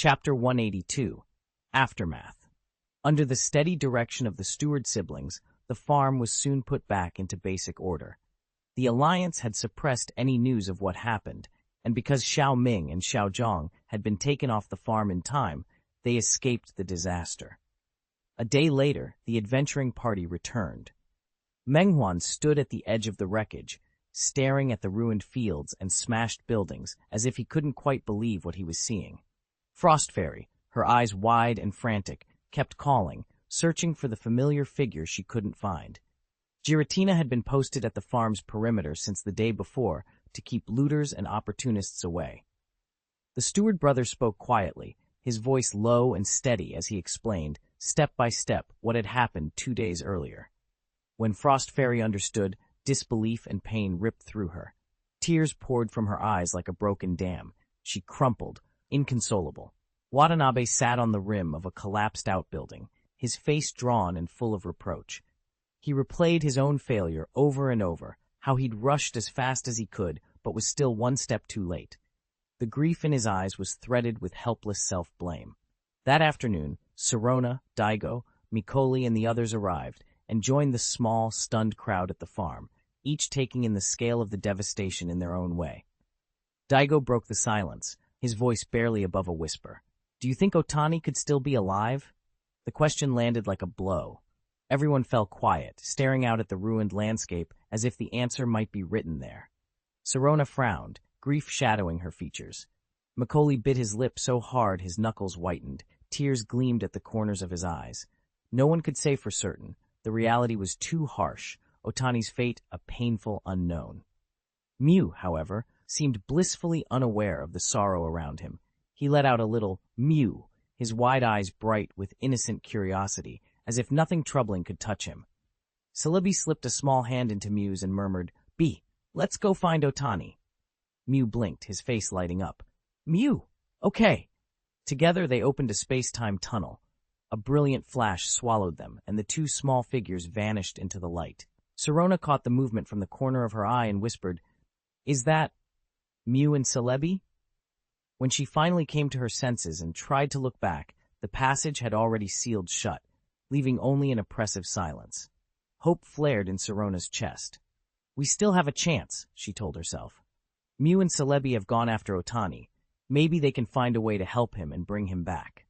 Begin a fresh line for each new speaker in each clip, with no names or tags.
Chapter 182, Aftermath. Under the steady direction of the Steward siblings, the farm was soon put back into basic order. The Alliance had suppressed any news of what happened, and because Xiao Ming and Xiao Zhang had been taken off the farm in time, they escaped the disaster. A day later, the adventuring party returned. Menghuan stood at the edge of the wreckage, staring at the ruined fields and smashed buildings as if he couldn't quite believe what he was seeing. Frost Fairy, her eyes wide and frantic, kept calling, searching for the familiar figure she couldn't find. Giratina had been posted at the farm's perimeter since the day before to keep looters and opportunists away. The Steward brother spoke quietly, his voice low and steady as he explained, step by step, what had happened 2 days earlier. When Frost Fairy understood, disbelief and pain ripped through her. Tears poured from her eyes like a broken dam. She crumpled, inconsolable. Watanabe sat on the rim of a collapsed outbuilding, his face drawn and full of reproach. He replayed his own failure over and over, how he'd rushed as fast as he could, but was still one step too late. The grief in his eyes was threaded with helpless self-blame. That afternoon, Sirona, Daigo, Mikoli, and the others arrived and joined the small, stunned crowd at the farm, each taking in the scale of the devastation in their own way. Daigo broke the silence, his voice barely above a whisper. "Do you think Otani could still be alive?" The question landed like a blow. Everyone fell quiet, staring out at the ruined landscape as if the answer might be written there. Sirona frowned, grief shadowing her features. Mikoli bit his lip so hard his knuckles whitened, tears gleamed at the corners of his eyes. No one could say for certain. The reality was too harsh, Otani's fate a painful unknown. Mew, however, seemed blissfully unaware of the sorrow around him. He let out a little mew, his wide eyes bright with innocent curiosity, as if nothing troubling could touch him. Celebi slipped a small hand into Mew's and murmured, "Bee, let's go find Otani." Mew blinked, his face lighting up. "Mew, okay." Together they opened a space-time tunnel. A brilliant flash swallowed them, and the two small figures vanished into the light. Sirona caught the movement from the corner of her eye and whispered, "Is that Mew and Celebi?" When she finally came to her senses and tried to look back, the passage had already sealed shut, leaving only an oppressive silence. Hope flared in Sirona's chest. "We still have a chance," she told herself. "Mew and Celebi have gone after Otani. Maybe they can find a way to help him and bring him back."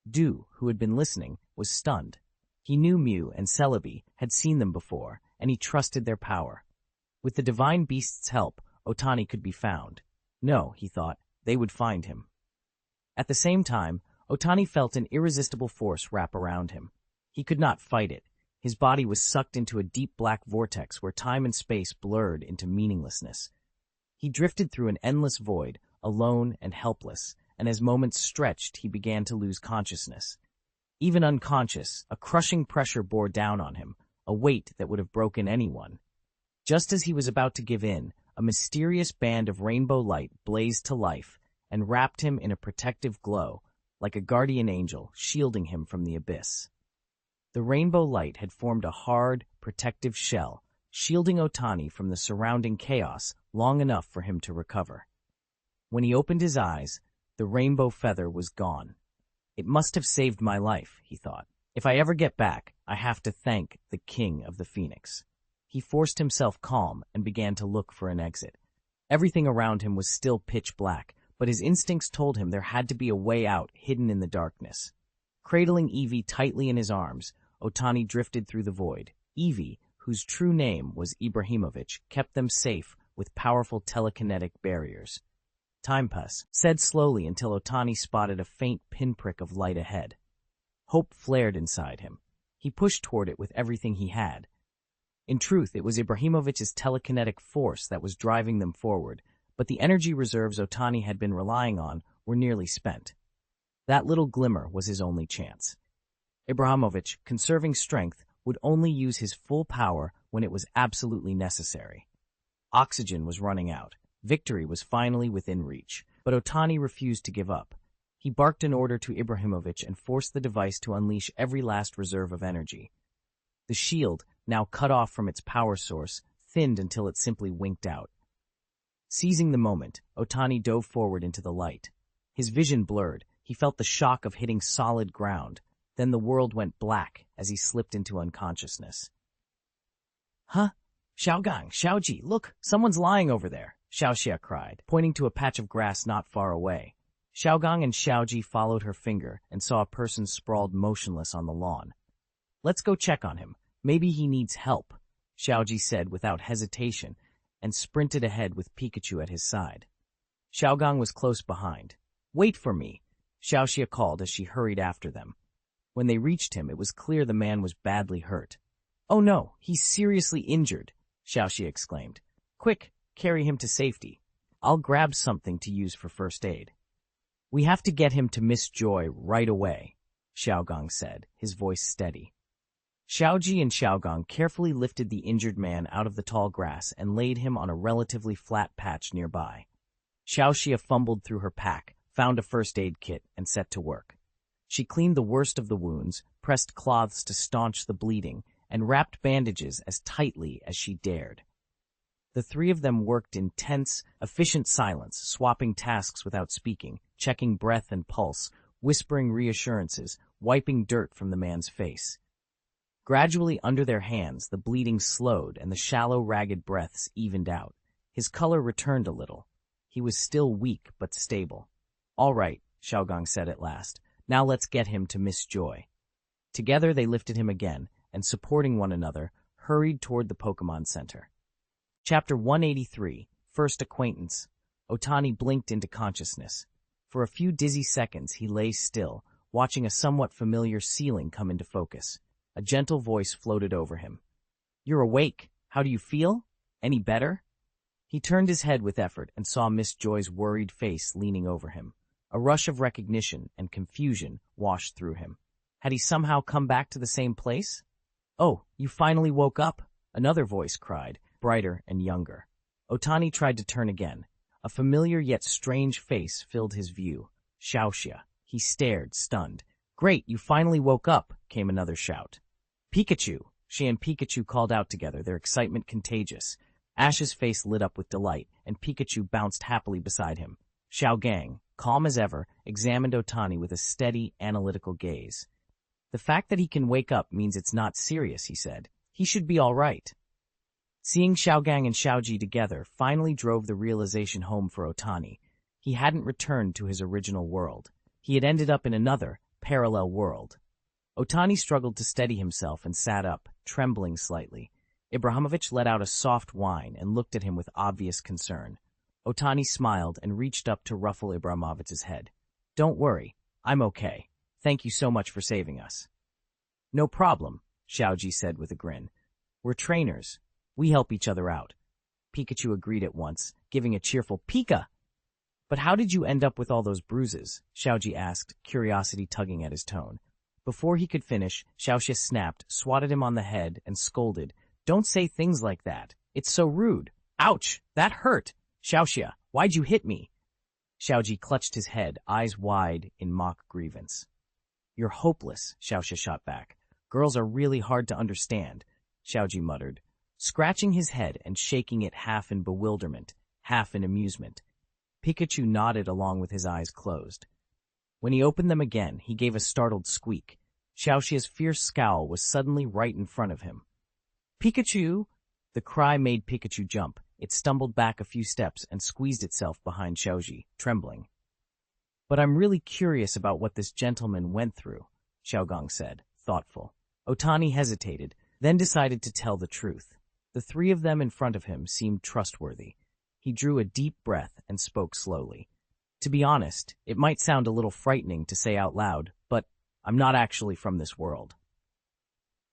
Du, who had been listening, was stunned. He knew Mew and Celebi, had seen them before, and he trusted their power. With the divine beast's help, Otani could be found. No, he thought, they would find him. At the same time, Otani felt an irresistible force wrap around him. He could not fight it. His body was sucked into a deep black vortex where time and space blurred into meaninglessness. He drifted through an endless void, alone and helpless, and as moments stretched, he began to lose consciousness. Even unconscious, a crushing pressure bore down on him, a weight that would have broken anyone. Just as he was about to give in, a mysterious band of rainbow light blazed to life and wrapped him in a protective glow, like a guardian angel shielding him from the abyss. The rainbow light had formed a hard, protective shell, shielding Otani from the surrounding chaos long enough for him to recover. When he opened his eyes, the rainbow feather was gone. "It must have saved my life," he thought. "If I ever get back, I have to thank the King of the Phoenix." He forced himself calm and began to look for an exit. Everything around him was still pitch black, but his instincts told him there had to be a way out hidden in the darkness. Cradling Evie tightly in his arms, Otani drifted through the void. Evie, whose true name was Ibrahimovic, kept them safe with powerful telekinetic barriers. Time said slowly until Otani spotted a faint pinprick of light ahead. Hope flared inside him. He pushed toward it with everything he had. In truth, it was Ibrahimovic's telekinetic force that was driving them forward, but the energy reserves Otani had been relying on were nearly spent. That little glimmer was his only chance. Ibrahimovic, conserving strength, would only use his full power when it was absolutely necessary. Oxygen was running out. Victory was finally within reach, but Otani refused to give up. He barked an order to Ibrahimovic and forced the device to unleash every last reserve of energy. The shield, now cut off from its power source, thinned until it simply winked out. Seizing the moment, Otani dove forward into the light. His vision blurred. He felt the shock of hitting solid ground. Then the world went black as he slipped into unconsciousness. Huh? Xiaogang, Xiaoji, look, someone's lying over there, Xiaoxia cried, pointing to a patch of grass not far away. Xiaogang and Xiaoji followed her finger and saw a person sprawled motionless on the lawn. Let's go check on him. Maybe he needs help, Xiaoji said without hesitation and sprinted ahead with Pikachu at his side. Xiaogang was close behind. Wait for me, Xiaoxia called as she hurried after them. When they reached him, it was clear the man was badly hurt. Oh no, he's seriously injured, Xiaoxia exclaimed. Quick, carry him to safety. I'll grab something to use for first aid. We have to get him to Miss Joy right away, Xiaogang said, his voice steady. Xiaoji and Xiaogang carefully lifted the injured man out of the tall grass and laid him on a relatively flat patch nearby. Xiaoxia fumbled through her pack, found a first aid kit, and set to work. She cleaned the worst of the wounds, pressed cloths to staunch the bleeding, and wrapped bandages as tightly as she dared. The three of them worked in tense, efficient silence, swapping tasks without speaking, checking breath and pulse, whispering reassurances, wiping dirt from the man's face. Gradually under their hands, the bleeding slowed and the shallow, ragged breaths evened out. His color returned a little. He was still weak but stable. All right, Xiaogang said at last. Now let's get him to Miss Joy. Together they lifted him again, and supporting one another, hurried toward the Pokémon Center. Chapter 183, First Acquaintance. Otani blinked into consciousness. For a few dizzy seconds he lay still, watching a somewhat familiar ceiling come into focus. A gentle voice floated over him. You're awake. How do you feel? Any better? He turned his head with effort and saw Miss Joy's worried face leaning over him. A rush of recognition and confusion washed through him. Had he somehow come back to the same place? Oh, you finally woke up, another voice cried, brighter and younger. Otani tried to turn again. A familiar yet strange face filled his view. Xiaoxia. He stared, stunned. Great, you finally woke up, came another shout. Pikachu! She and Pikachu called out together, their excitement contagious. Ash's face lit up with delight, and Pikachu bounced happily beside him. Xiaogang, calm as ever, examined Otani with a steady, analytical gaze. The fact that he can wake up means it's not serious, he said. He should be all right. Seeing Xiaogang and Xiaoji together finally drove the realization home for Otani. He hadn't returned to his original world. He had ended up in another, parallel world. Otani struggled to steady himself and sat up, trembling slightly. Ibrahimovich let out a soft whine and looked at him with obvious concern. Otani smiled and reached up to ruffle Ibrahimovich's head. Don't worry, I'm okay. Thank you so much for saving us. No problem, Xiaoji said with a grin. We're trainers. We help each other out. Pikachu agreed at once, giving a cheerful Pika. But how did you end up with all those bruises? Xiaoji asked, curiosity tugging at his tone. Before he could finish, Xiaoxia snapped, swatted him on the head, and scolded. Don't say things like that. It's so rude. Ouch! That hurt! Xiaoxia, why'd you hit me? Xiaoji clutched his head, eyes wide in mock grievance. You're hopeless, Xiaoxia shot back. Girls are really hard to understand, Xiaoji muttered, scratching his head and shaking it half in bewilderment, half in amusement. Pikachu nodded along with his eyes closed. When he opened them again, he gave a startled squeak. Xiaoxia's fierce scowl was suddenly right in front of him. Pikachu! The cry made Pikachu jump. It stumbled back a few steps and squeezed itself behind Xiaoji, trembling. But I'm really curious about what this gentleman went through, Xiaogang said, thoughtful. Otani hesitated, then decided to tell the truth. The three of them in front of him seemed trustworthy. He drew a deep breath and spoke slowly. To be honest, it might sound a little frightening to say out loud, but I'm not actually from this world.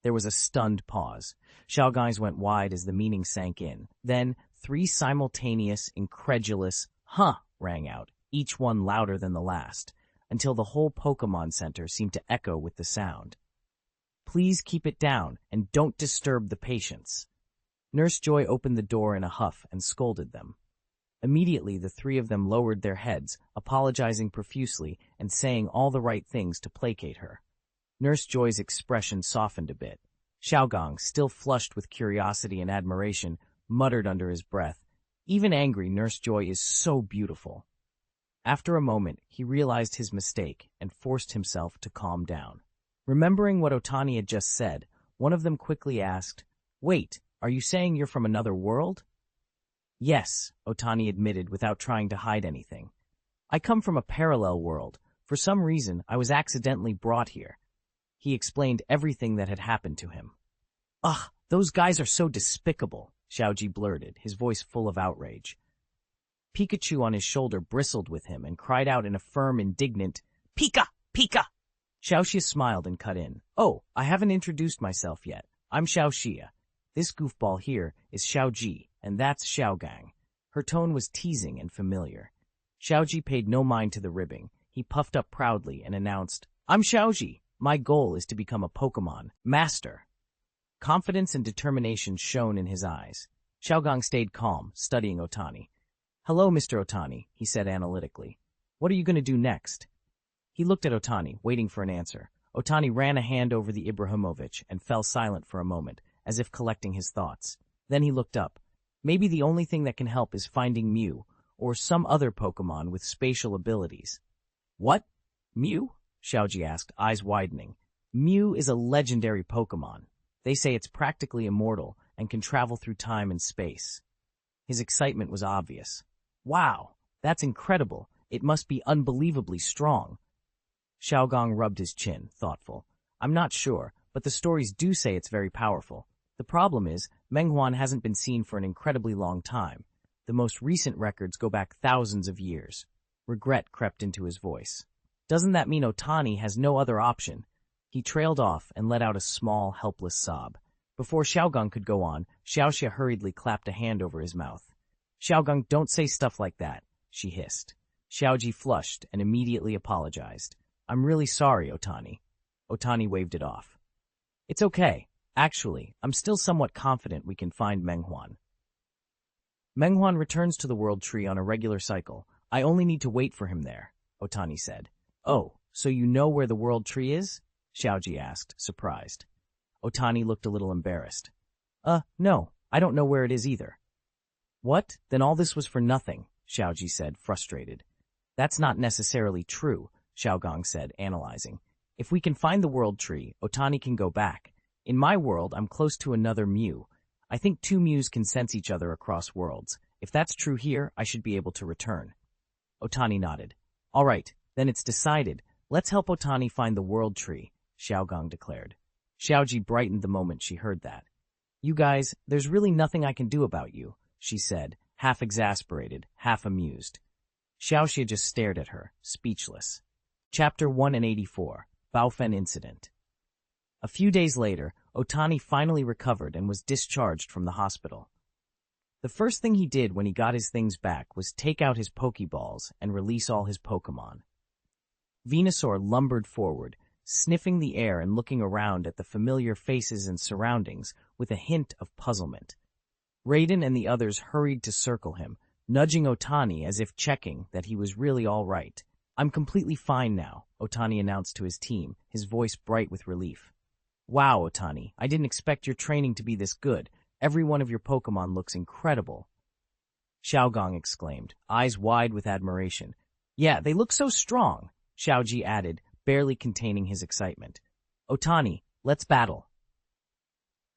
There was a stunned pause. Xiaogang's eyes went wide as the meaning sank in. Then, three simultaneous, incredulous, huh, rang out, each one louder than the last, until the whole Pokémon Center seemed to echo with the sound. Please keep it down, and don't disturb the patients. Nurse Joy opened the door in a huff and scolded them. Immediately, the three of them lowered their heads, apologizing profusely and saying all the right things to placate her. Nurse Joy's expression softened a bit. Xiaogang, still flushed with curiosity and admiration, muttered under his breath, Even angry, Nurse Joy is so beautiful. After a moment, he realized his mistake and forced himself to calm down. Remembering what Otani had just said, one of them quickly asked, "Wait, are you saying you're from another world?" "Yes," Otani admitted without trying to hide anything. "I come from a parallel world. For some reason, I was accidentally brought here." He explained everything that had happened to him. "Ugh, those guys are so despicable," Xiaoji blurted, his voice full of outrage. Pikachu on his shoulder bristled with him and cried out in a firm, indignant, "Pika! Pika!" Xiaoxia smiled and cut in. "Oh, I haven't introduced myself yet. I'm Xiaoxia. This goofball here is Xiaoji, and that's Xiaogang." Her tone was teasing and familiar. Xiaoji paid no mind to the ribbing. He puffed up proudly and announced, "I'm Xiaoji. My goal is to become a Pokémon master." Confidence and determination shone in his eyes. Xiaogang stayed calm, studying Otani. "Hello, Mr. Otani," he said analytically. "What are you going to do next?" He looked at Otani, waiting for an answer. Otani ran a hand over the Ibrahimovic and fell silent for a moment, as if collecting his thoughts. Then he looked up. "Maybe the only thing that can help is finding Mew, or some other Pokémon with spatial abilities." "What? Mew?" Xiaoji asked, eyes widening. "Mew is a legendary Pokémon. They say it's practically immortal and can travel through time and space." His excitement was obvious. "Wow, that's incredible. It must be unbelievably strong." Xiaogang rubbed his chin, thoughtful. "I'm not sure, but the stories do say it's very powerful. The problem is, Menghuan hasn't been seen for an incredibly long time. The most recent records go back thousands of years." Regret crept into his voice. "Doesn't that mean Otani has no other option?" He trailed off and let out a small, helpless sob. Before Xiaogang could go on, Xiaoxia hurriedly clapped a hand over his mouth. "Xiaogang, don't say stuff like that," she hissed. Xiaoji flushed and immediately apologized. "I'm really sorry, Otani." Otani waved it off. "It's okay. Actually, I'm still somewhat confident we can find Menghuan." "Menghuan returns to the World Tree on a regular cycle. I only need to wait for him there," Otani said. "Oh, so you know where the World Tree is?" Xiaoji asked, surprised. Otani looked a little embarrassed. No, I don't know where it is either." "What? Then all this was for nothing," Xiaoji said, frustrated. "That's not necessarily true," Xiaogang said, analyzing. "If we can find the World Tree, Otani can go back. In my world, I'm close to another Mew. I think two Mews can sense each other across worlds. If that's true here, I should be able to return." Otani nodded. "All right, then it's decided. Let's help Otani find the World Tree," Xiaogang declared. Xiaoji brightened the moment she heard that. "You guys, there's really nothing I can do about you," she said, half exasperated, half amused. Xiaoxia just stared at her, speechless. Chapter 184, Baofen Incident. A few days later, Otani finally recovered and was discharged from the hospital. The first thing he did when he got his things back was take out his Pokéballs and release all his Pokémon. Venusaur lumbered forward, sniffing the air and looking around at the familiar faces and surroundings with a hint of puzzlement. Raiden and the others hurried to circle him, nudging Otani as if checking that he was really all right. "I'm completely fine now," Otani announced to his team, his voice bright with relief. "Wow, Otani, I didn't expect your training to be this good. Every one of your Pokémon looks incredible." Xiaogang exclaimed, eyes wide with admiration. "Yeah, they look so strong," Xiaoji added, barely containing his excitement. "Otani, let's battle."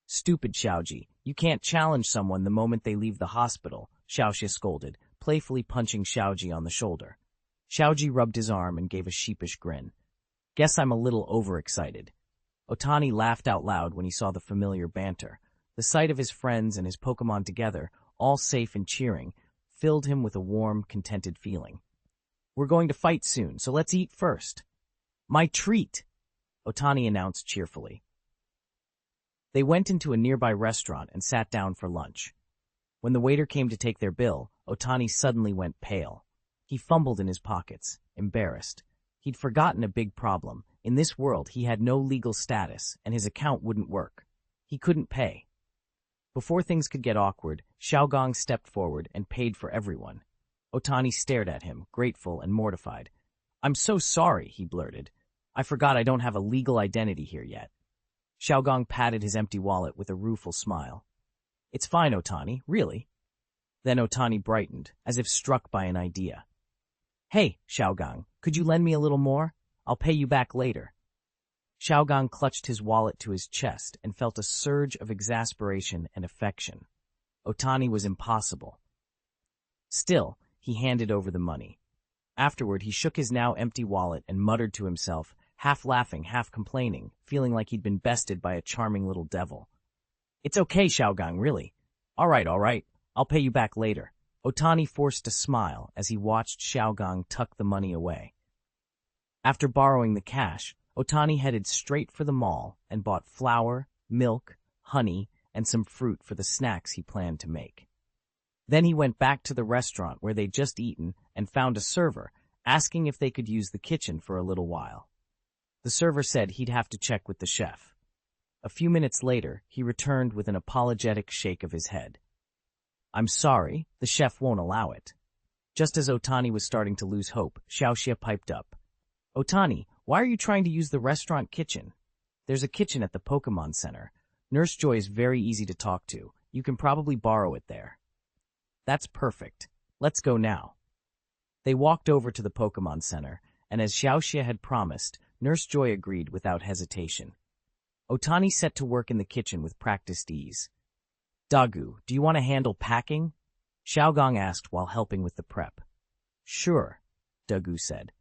"Stupid Xiaoji, you can't challenge someone the moment they leave the hospital," Xiaoxia scolded, playfully punching Xiaoji on the shoulder. Xiaoji rubbed his arm and gave a sheepish grin. "Guess I'm a little overexcited." Otani laughed out loud when he saw the familiar banter. The sight of his friends and his Pokémon together, all safe and cheering, filled him with a warm, contented feeling. "We're going to fight soon, so let's eat first." "My treat," Otani announced cheerfully. They went into a nearby restaurant and sat down for lunch. When the waiter came to take their bill, Otani suddenly went pale. He fumbled in his pockets, embarrassed. He'd forgotten a big problem. In this world, he had no legal status, and his account wouldn't work. He couldn't pay. Before things could get awkward, Xiaogang stepped forward and paid for everyone. Otani stared at him, grateful and mortified. "I'm so sorry," he blurted. "I forgot I don't have a legal identity here yet." Xiaogang patted his empty wallet with a rueful smile. "It's fine, Otani, really." Then Otani brightened, as if struck by an idea. Hey, Xiaogang, could you lend me a little more? I'll pay you back later. Xiaogang clutched his wallet to his chest and felt a surge of exasperation and affection. Otani was impossible. Still, he handed over the money. Afterward, he shook his now empty wallet and muttered to himself, half laughing, half complaining, feeling like he'd been bested by a charming little devil. It's okay, Xiaogang, really. All right, I'll pay you back later. Otani forced a smile as he watched Xiaogang tuck the money away. After borrowing the cash, Otani headed straight for the mall and bought flour, milk, honey, and some fruit for the snacks he planned to make. Then he went back to the restaurant where they'd just eaten and found a server, asking if they could use the kitchen for a little while. The server said he'd have to check with the chef. A few minutes later, he returned with an apologetic shake of his head. I'm sorry, the chef won't allow it. Just as Otani was starting to lose hope, Xiaoxia piped up. Otani, why are you trying to use the restaurant kitchen? There's a kitchen at the Pokémon Center. Nurse Joy is very easy to talk to. You can probably borrow it there. That's perfect. Let's go now. They walked over to the Pokémon Center, and as Xiaoxia had promised, Nurse Joy agreed without hesitation. Otani set to work in the kitchen with practiced ease. Dagu, do you want to handle packing? Xiaogang asked while helping with the prep. Sure, Dagu said.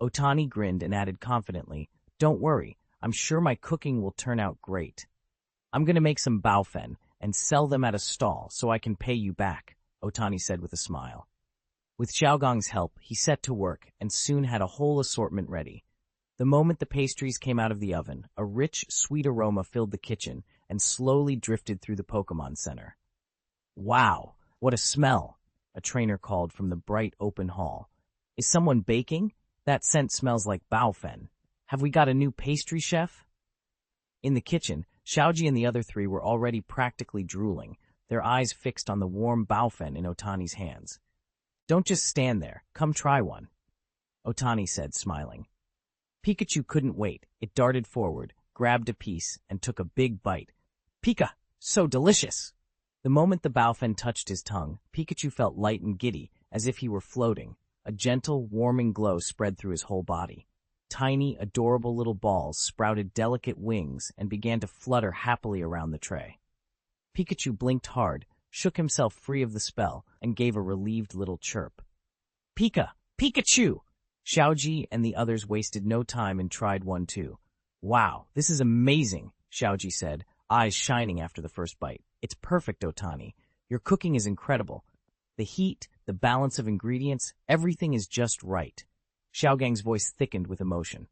Otani grinned and added confidently, Don't worry, I'm sure my cooking will turn out great. I'm going to make some baofen and sell them at a stall so I can pay you back, Otani said with a smile. With Xiaogang's help, he set to work and soon had a whole assortment ready. The moment the pastries came out of the oven, a rich, sweet aroma filled the kitchen and slowly drifted through the Pokémon Center. Wow, what a smell, a trainer called from the bright open hall. Is someone baking? That scent smells like baofen. Have we got a new pastry chef? In the kitchen, Xiaoji and the other three were already practically drooling, their eyes fixed on the warm baofen in Otani's hands. Don't just stand there, come try one, Otani said, smiling. Pikachu couldn't wait. It darted forward, grabbed a piece, and took a big bite. Pika, so delicious! The moment the baofen touched his tongue, Pikachu felt light and giddy, as if he were floating. A gentle, warming glow spread through his whole body. Tiny, adorable little balls sprouted delicate wings and began to flutter happily around the tray. Pikachu blinked hard, shook himself free of the spell, and gave a relieved little chirp. Pika! Pikachu! Xiaoji and the others wasted no time and tried one too. Wow, this is amazing, Xiaoji said, eyes shining after the first bite. It's perfect, Otani. Your cooking is incredible. The heat, the balance of ingredients, everything is just right. Xiaogang's voice thickened with emotion.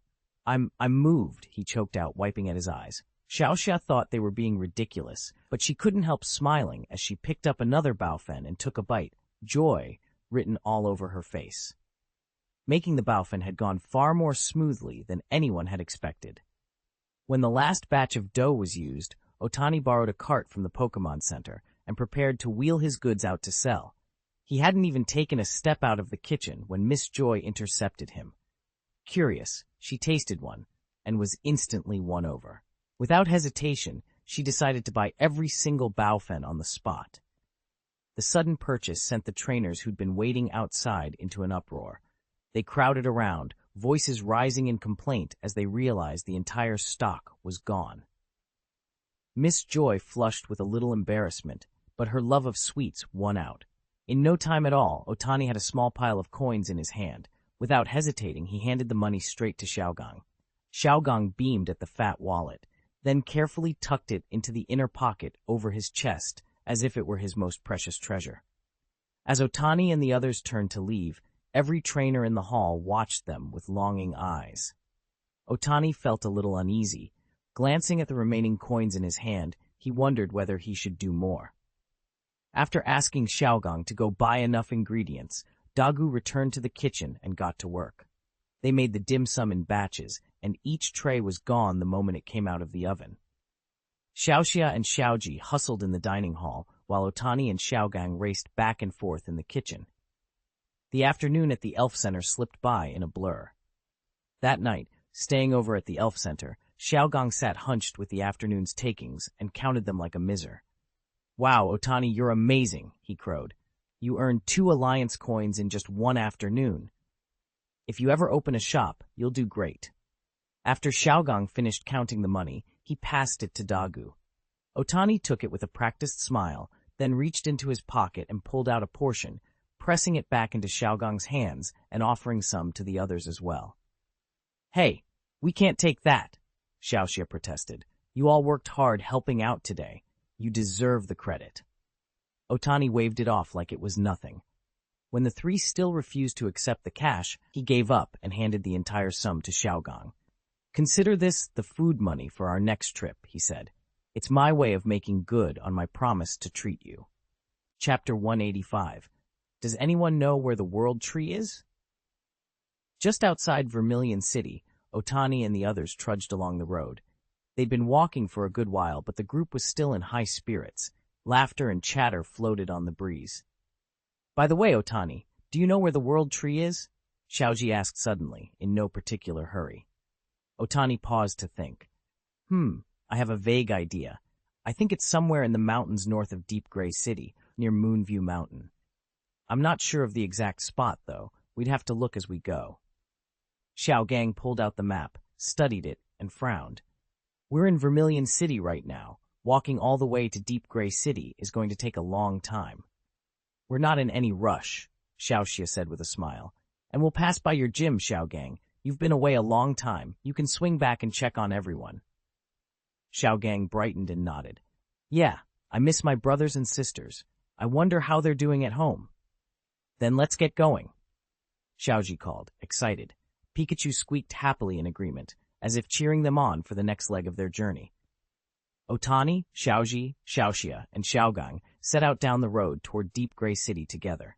I'm moved, he choked out, wiping at his eyes. Xiaoxia thought they were being ridiculous, but she couldn't help smiling as she picked up another baofen and took a bite, joy written all over her face. Making the baofen had gone far more smoothly than anyone had expected. When the last batch of dough was used, Otani borrowed a cart from the Pokémon Center and prepared to wheel his goods out to sell. He hadn't even taken a step out of the kitchen when Miss Joy intercepted him. Curious, she tasted one and was instantly won over. Without hesitation, she decided to buy every single baofen on the spot. The sudden purchase sent the trainers who'd been waiting outside into an uproar. They crowded around, voices rising in complaint as they realized the entire stock was gone. Miss Joy flushed with a little embarrassment, but her love of sweets won out. In no time at all, Otani had a small pile of coins in his hand. Without hesitating, he handed the money straight to Xiaogang. Xiaogang beamed at the fat wallet, then carefully tucked it into the inner pocket over his chest as if it were his most precious treasure. As Otani and the others turned to leave, every trainer in the hall watched them with longing eyes. Otani felt a little uneasy. Glancing at the remaining coins in his hand, he wondered whether he should do more. After asking Xiaogang to go buy enough ingredients, Dagu returned to the kitchen and got to work. They made the dim sum in batches, and each tray was gone the moment it came out of the oven. Xiaoxia and Xiaoji hustled in the dining hall, while Otani and Xiaogang raced back and forth in the kitchen. The afternoon at the Elf Center slipped by in a blur. That night, staying over at the Elf Center, Xiaogang sat hunched with the afternoon's takings and counted them like a miser. Wow, Otani, you're amazing, he crowed. You earned 2 alliance coins in just one afternoon. If you ever open a shop, you'll do great. After Xiaogang finished counting the money, he passed it to Dagu. Otani took it with a practiced smile, then reached into his pocket and pulled out a portion, pressing it back into Xiaogang's hands and offering some to the others as well. Hey, we can't take that, Xiaoxia protested. You all worked hard helping out today. You deserve the credit. Otani waved it off like it was nothing. When the three still refused to accept the cash, he gave up and handed the entire sum to Xiaogang. Consider this the food money for our next trip, he said. It's my way of making good on my promise to treat you. Chapter 185. Does anyone know where the World Tree is? Just outside Vermilion City, Otani and the others trudged along the road. They'd been walking for a good while, but the group was still in high spirits. Laughter and chatter floated on the breeze. By the way, Otani, do you know where the World Tree is? Xiaoji asked suddenly, in no particular hurry. Otani paused to think. I have a vague idea. I think it's somewhere in the mountains north of Deep Gray City, near Moonview Mountain. I'm not sure of the exact spot, though. We'd have to look as we go. Xiaogang pulled out the map, studied it, and frowned. We're in Vermilion City right now. Walking all the way to Deep Gray City is going to take a long time. We're not in any rush, Xiaoxia said with a smile. And we'll pass by your gym, Xiaogang. You've been away a long time. You can swing back and check on everyone. Xiaogang brightened and nodded. Yeah, I miss my brothers and sisters. I wonder how they're doing at home. Then let's get going. Xiaoji called, excited. Pikachu squeaked happily in agreement, as if cheering them on for the next leg of their journey. Otani, Xiaoji, Xiaoxia, and Xiaogang set out down the road toward Deep Gray City together.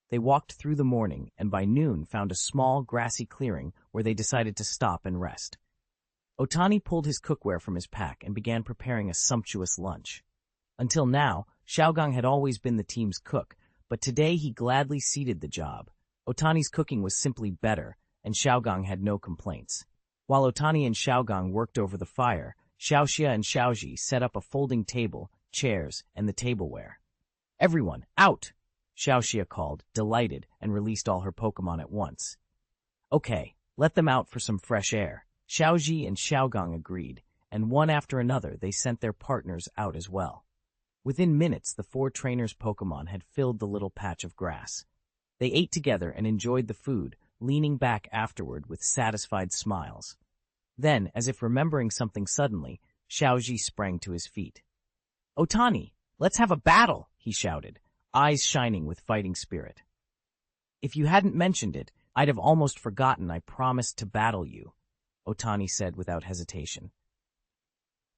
They walked through the morning and by noon found a small, grassy clearing where they decided to stop and rest. Otani pulled his cookware from his pack and began preparing a sumptuous lunch. Until now, Xiaogang had always been the team's cook, but today he gladly ceded the job. Otani's cooking was simply better, and Xiaogang had no complaints. While Otani and Xiaogang worked over the fire, Xiaoxia and Xiaoji set up a folding table, chairs, and the tableware. Everyone, out! Xiaoxia called, delighted, and released all her Pokémon at once. Okay, let them out for some fresh air. Xiaoji and Xiaogang agreed, and one after another they sent their partners out as well. Within minutes, the four trainers' Pokémon had filled the little patch of grass. They ate together and enjoyed the food, leaning back afterward with satisfied smiles. Then, as if remembering something suddenly, Xiaoji sprang to his feet. Otani, let's have a battle, he shouted, eyes shining with fighting spirit. If you hadn't mentioned it, I'd have almost forgotten I promised to battle you, Otani said without hesitation.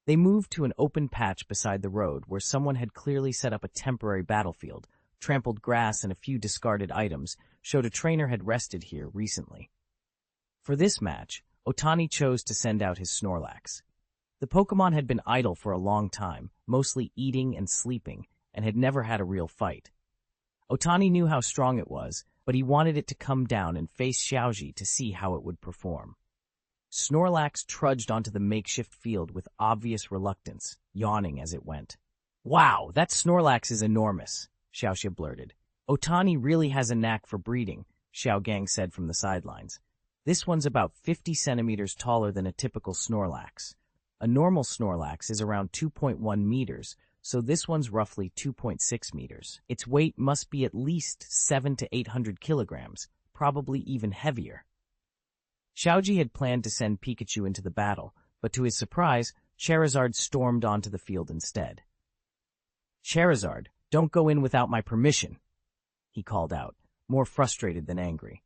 They moved to an open patch beside the road where someone had clearly set up a temporary battlefield. Trampled grass and a few discarded items showed a trainer had rested here recently. For this match, Otani chose to send out his Snorlax. The Pokémon had been idle for a long time, mostly eating and sleeping, and had never had a real fight. Otani knew how strong it was, but he wanted it to come down and face Xiaoji to see how it would perform. Snorlax trudged onto the makeshift field with obvious reluctance, yawning as it went. Wow, that Snorlax is enormous, Xiaoxia blurted. Otani really has a knack for breeding, Xiaogang said from the sidelines. This one's about 50 centimeters taller than a typical Snorlax. A normal Snorlax is around 2.1 meters, so this one's roughly 2.6 meters. Its weight must be at least 700 to 800 kilograms, probably even heavier. Xiaoji had planned to send Pikachu into the battle, but to his surprise, Charizard stormed onto the field instead. Charizard, don't go in without my permission, he called out, more frustrated than angry.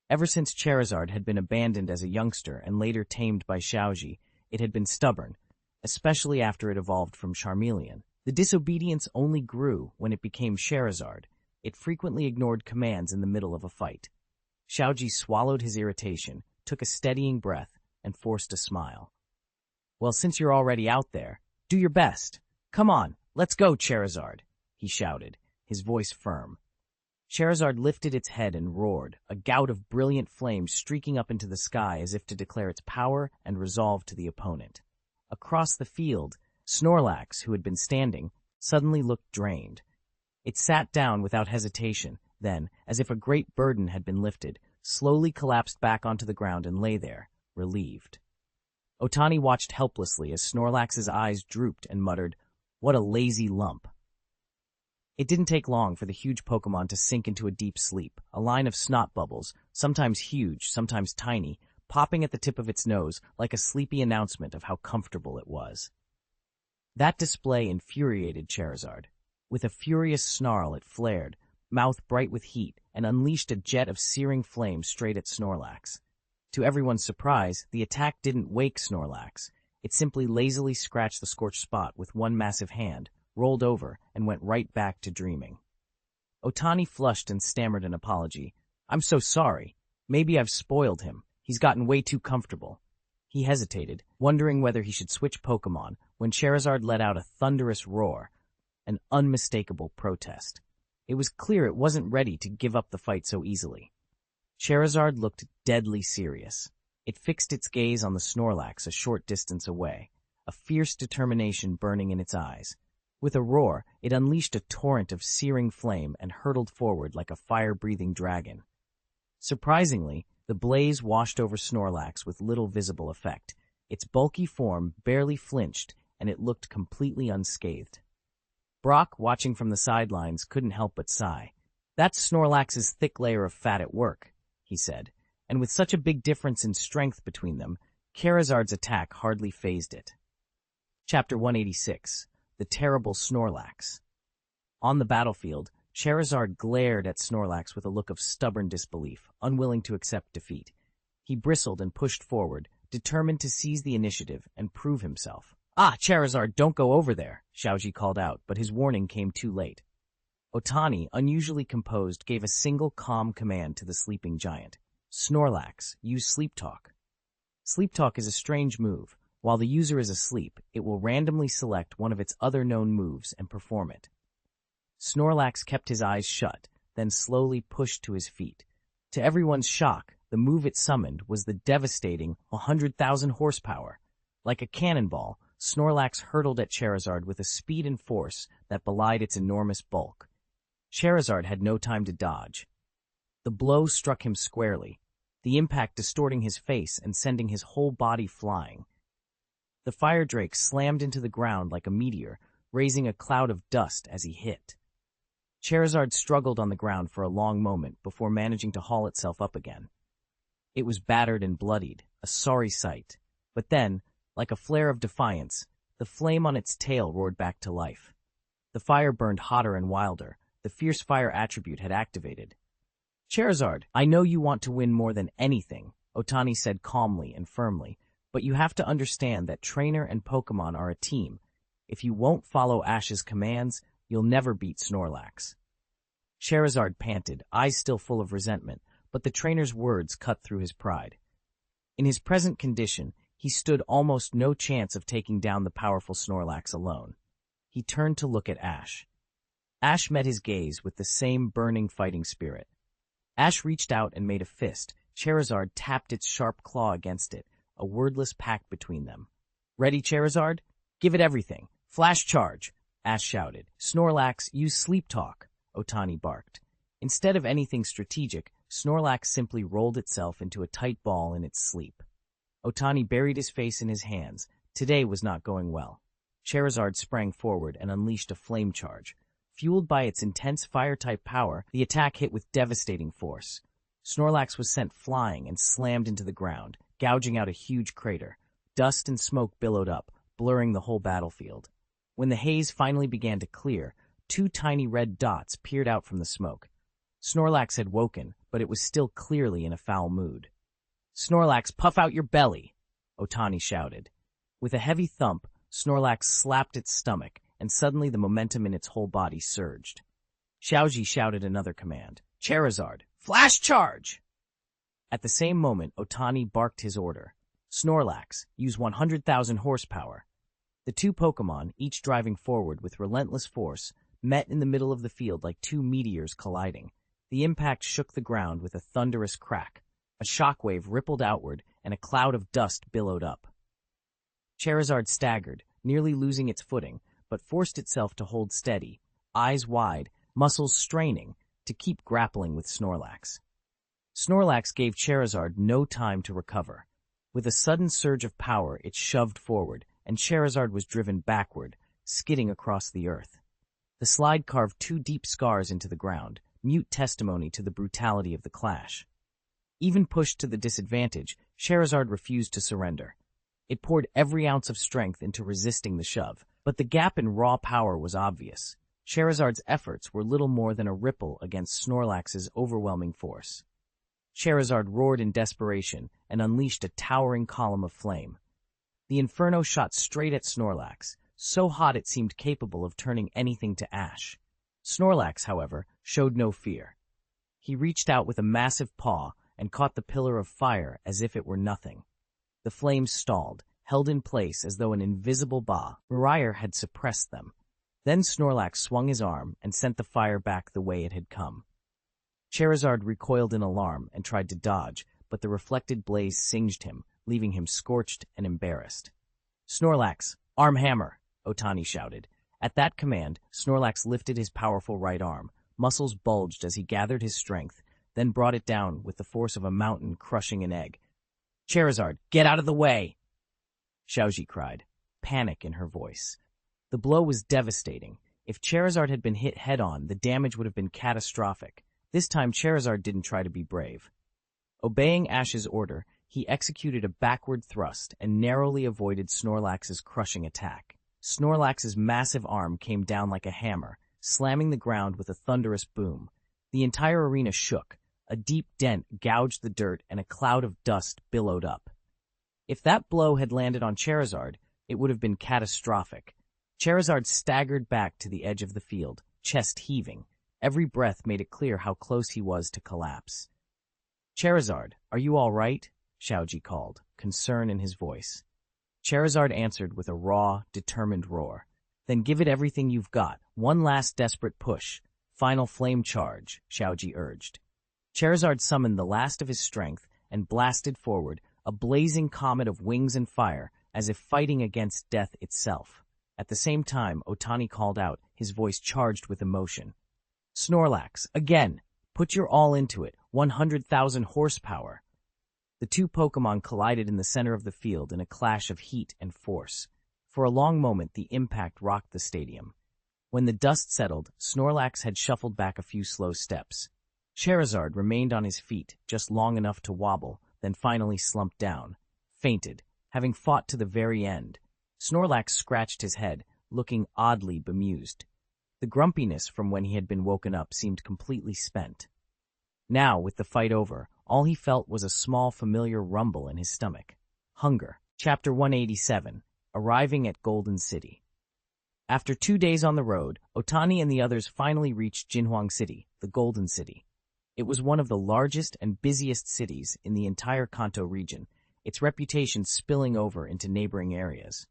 Ever since Charizard had been abandoned as a youngster and later tamed by Xiaoji, it had been stubborn, especially after it evolved from Charmeleon. The disobedience only grew when it became Charizard. It frequently ignored commands in the middle of a fight. Xiaoji swallowed his irritation, took a steadying breath, and forced a smile. Well, since you're already out there, do your best. Come on, let's go, Charizard, he shouted, his voice firm. Charizard lifted its head and roared, a gout of brilliant flame streaking up into the sky as if to declare its power and resolve to the opponent. Across the field, Snorlax, who had been standing, suddenly looked drained. It sat down without hesitation, then, as if a great burden had been lifted, slowly collapsed back onto the ground and lay there, relieved. Otani watched helplessly as Snorlax's eyes drooped and muttered, "What a lazy lump." It didn't take long for the huge Pokémon to sink into a deep sleep, a line of snot bubbles, sometimes huge, sometimes tiny, popping at the tip of its nose like a sleepy announcement of how comfortable it was. That display infuriated Charizard. With a furious snarl, it flared, mouth bright with heat, and unleashed a jet of searing flame straight at Snorlax. To everyone's surprise, the attack didn't wake Snorlax. It simply lazily scratched the scorched spot with one massive hand, rolled over, and went right back to dreaming. Otani flushed and stammered an apology. "I'm so sorry. Maybe I've spoiled him. He's gotten way too comfortable." He hesitated, wondering whether he should switch Pokémon, when Charizard let out a thunderous roar, an unmistakable protest. It was clear it wasn't ready to give up the fight so easily. Charizard looked deadly serious. It fixed its gaze on the Snorlax a short distance away, a fierce determination burning in its eyes. With a roar, it unleashed a torrent of searing flame and hurtled forward like a fire-breathing dragon. Surprisingly, the blaze washed over Snorlax with little visible effect. Its bulky form barely flinched, and it looked completely unscathed. Brock, watching from the sidelines, couldn't help but sigh. "That's Snorlax's thick layer of fat at work," he said, and with such a big difference in strength between them, Charizard's attack hardly fazed it. Chapter 186. The Terrible Snorlax. On the battlefield, Charizard glared at Snorlax with a look of stubborn disbelief, unwilling to accept defeat. He bristled and pushed forward, determined to seize the initiative and prove himself. "Ah, Charizard, don't go over there," Xiaoji called out, but his warning came too late. Otani, unusually composed, gave a single calm command to the sleeping giant. "Snorlax, use Sleep Talk." Sleep Talk is a strange move. While the user is asleep, it will randomly select one of its other known moves and perform it. Snorlax kept his eyes shut, then slowly pushed to his feet. To everyone's shock, the move it summoned was the devastating 100,000 horsepower. Like a cannonball, Snorlax hurtled at Charizard with a speed and force that belied its enormous bulk. Charizard had no time to dodge. The blow struck him squarely, the impact distorting his face and sending his whole body flying. The fire drake slammed into the ground like a meteor, raising a cloud of dust as he hit. Charizard struggled on the ground for a long moment before managing to haul itself up again. It was battered and bloodied, a sorry sight. But then, like a flare of defiance, the flame on its tail roared back to life. The fire burned hotter and wilder. The fierce fire attribute had activated. "Charizard, I know you want to win more than anything," Otani said calmly and firmly, "but you have to understand that trainer and Pokémon are a team. If you won't follow Ash's commands, you'll never beat Snorlax." Charizard panted, eyes still full of resentment, but the trainer's words cut through his pride. In his present condition, he stood almost no chance of taking down the powerful Snorlax alone. He turned to look at Ash. Ash met his gaze with the same burning fighting spirit. Ash reached out and made a fist. Charizard tapped its sharp claw against it, a wordless pact between them. "Ready, Charizard? Give it everything. Flash charge!" Ash shouted. "Snorlax, use Sleep Talk," Otani barked. Instead of anything strategic, Snorlax simply rolled itself into a tight ball in its sleep. Otani buried his face in his hands. Today was not going well. Charizard sprang forward and unleashed a flame charge. Fueled by its intense fire-type power, the attack hit with devastating force. Snorlax was sent flying and slammed into the ground, gouging out a huge crater. Dust and smoke billowed up, blurring the whole battlefield. When the haze finally began to clear, two tiny red dots peered out from the smoke. Snorlax had woken, but it was still clearly in a foul mood. "Snorlax, puff out your belly!" Otani shouted. With a heavy thump, Snorlax slapped its stomach, and suddenly the momentum in its whole body surged. Xiaoji shouted another command. "Charizard, flash charge!" At the same moment, Otani barked his order. "Snorlax, use 100,000 horsepower." The two Pokémon, each driving forward with relentless force, met in the middle of the field like two meteors colliding. The impact shook the ground with a thunderous crack. A shockwave rippled outward, and a cloud of dust billowed up. Charizard staggered, nearly losing its footing, but forced itself to hold steady, eyes wide, muscles straining, to keep grappling with Snorlax. Snorlax gave Charizard no time to recover. With a sudden surge of power, it shoved forward, and Charizard was driven backward, skidding across the earth. The slide carved 2 deep scars into the ground, mute testimony to the brutality of the clash. Even pushed to the disadvantage, Charizard refused to surrender. It poured every ounce of strength into resisting the shove, but the gap in raw power was obvious. Charizard's efforts were little more than a ripple against Snorlax's overwhelming force. Charizard roared in desperation and unleashed a towering column of flame. The inferno shot straight at Snorlax, so hot it seemed capable of turning anything to ash. Snorlax, however, showed no fear. He reached out with a massive paw and caught the pillar of fire as if it were nothing. The flames stalled, held in place as though an invisible barrier had suppressed them. Then Snorlax swung his arm and sent the fire back the way it had come. Charizard recoiled in alarm and tried to dodge, but the reflected blaze singed him, leaving him scorched and embarrassed. "Snorlax, arm hammer!" Otani shouted. At that command, Snorlax lifted his powerful right arm. Muscles bulged as he gathered his strength, then brought it down with the force of a mountain crushing an egg. "Charizard, get out of the way!" Xiaoji cried, panic in her voice. The blow was devastating. If Charizard had been hit head-on, the damage would have been catastrophic. This time Charizard didn't try to be brave. Obeying Ash's order, he executed a backward thrust and narrowly avoided Snorlax's crushing attack. Snorlax's massive arm came down like a hammer, slamming the ground with a thunderous boom. The entire arena shook. A deep dent gouged the dirt and a cloud of dust billowed up. If that blow had landed on Charizard, it would have been catastrophic. Charizard staggered back to the edge of the field, chest heaving. Every breath made it clear how close he was to collapse. "Charizard, are you all right?" Xiaoji called, concern in his voice. Charizard answered with a raw, determined roar. "Then give it everything you've got. One last desperate push. Final flame charge," Xiaoji urged. Charizard summoned the last of his strength and blasted forward, a blazing comet of wings and fire, as if fighting against death itself. At the same time, Otani called out, his voice charged with emotion. "Snorlax, again! Put your all into it, 100,000 horsepower!" The 2 Pokémon collided in the center of the field in a clash of heat and force. For a long moment, the impact rocked the stadium. When the dust settled, Snorlax had shuffled back a few slow steps. Charizard remained on his feet, just long enough to wobble, then finally slumped down, fainted, having fought to the very end. Snorlax scratched his head, looking oddly bemused. The grumpiness from when he had been woken up seemed completely spent. Now, with the fight over, all he felt was a small familiar rumble in his stomach. Hunger. Chapter 187. Arriving at Golden City. After 2 days on the road, Otani and the others finally reached Jinhuang City, the Golden City. It was one of the largest and busiest cities in the entire Kanto region, its reputation spilling over into neighboring areas.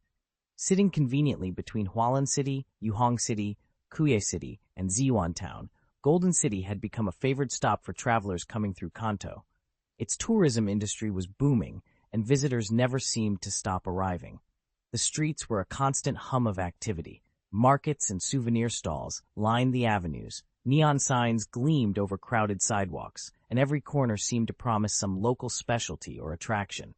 Sitting conveniently between Hualan City, Yuhong City, Kuye City, and Ziyuan Town, Golden City had become a favored stop for travelers coming through Kanto. Its tourism industry was booming, and visitors never seemed to stop arriving. The streets were a constant hum of activity. Markets and souvenir stalls lined the avenues. Neon signs gleamed over crowded sidewalks, and every corner seemed to promise some local specialty or attraction.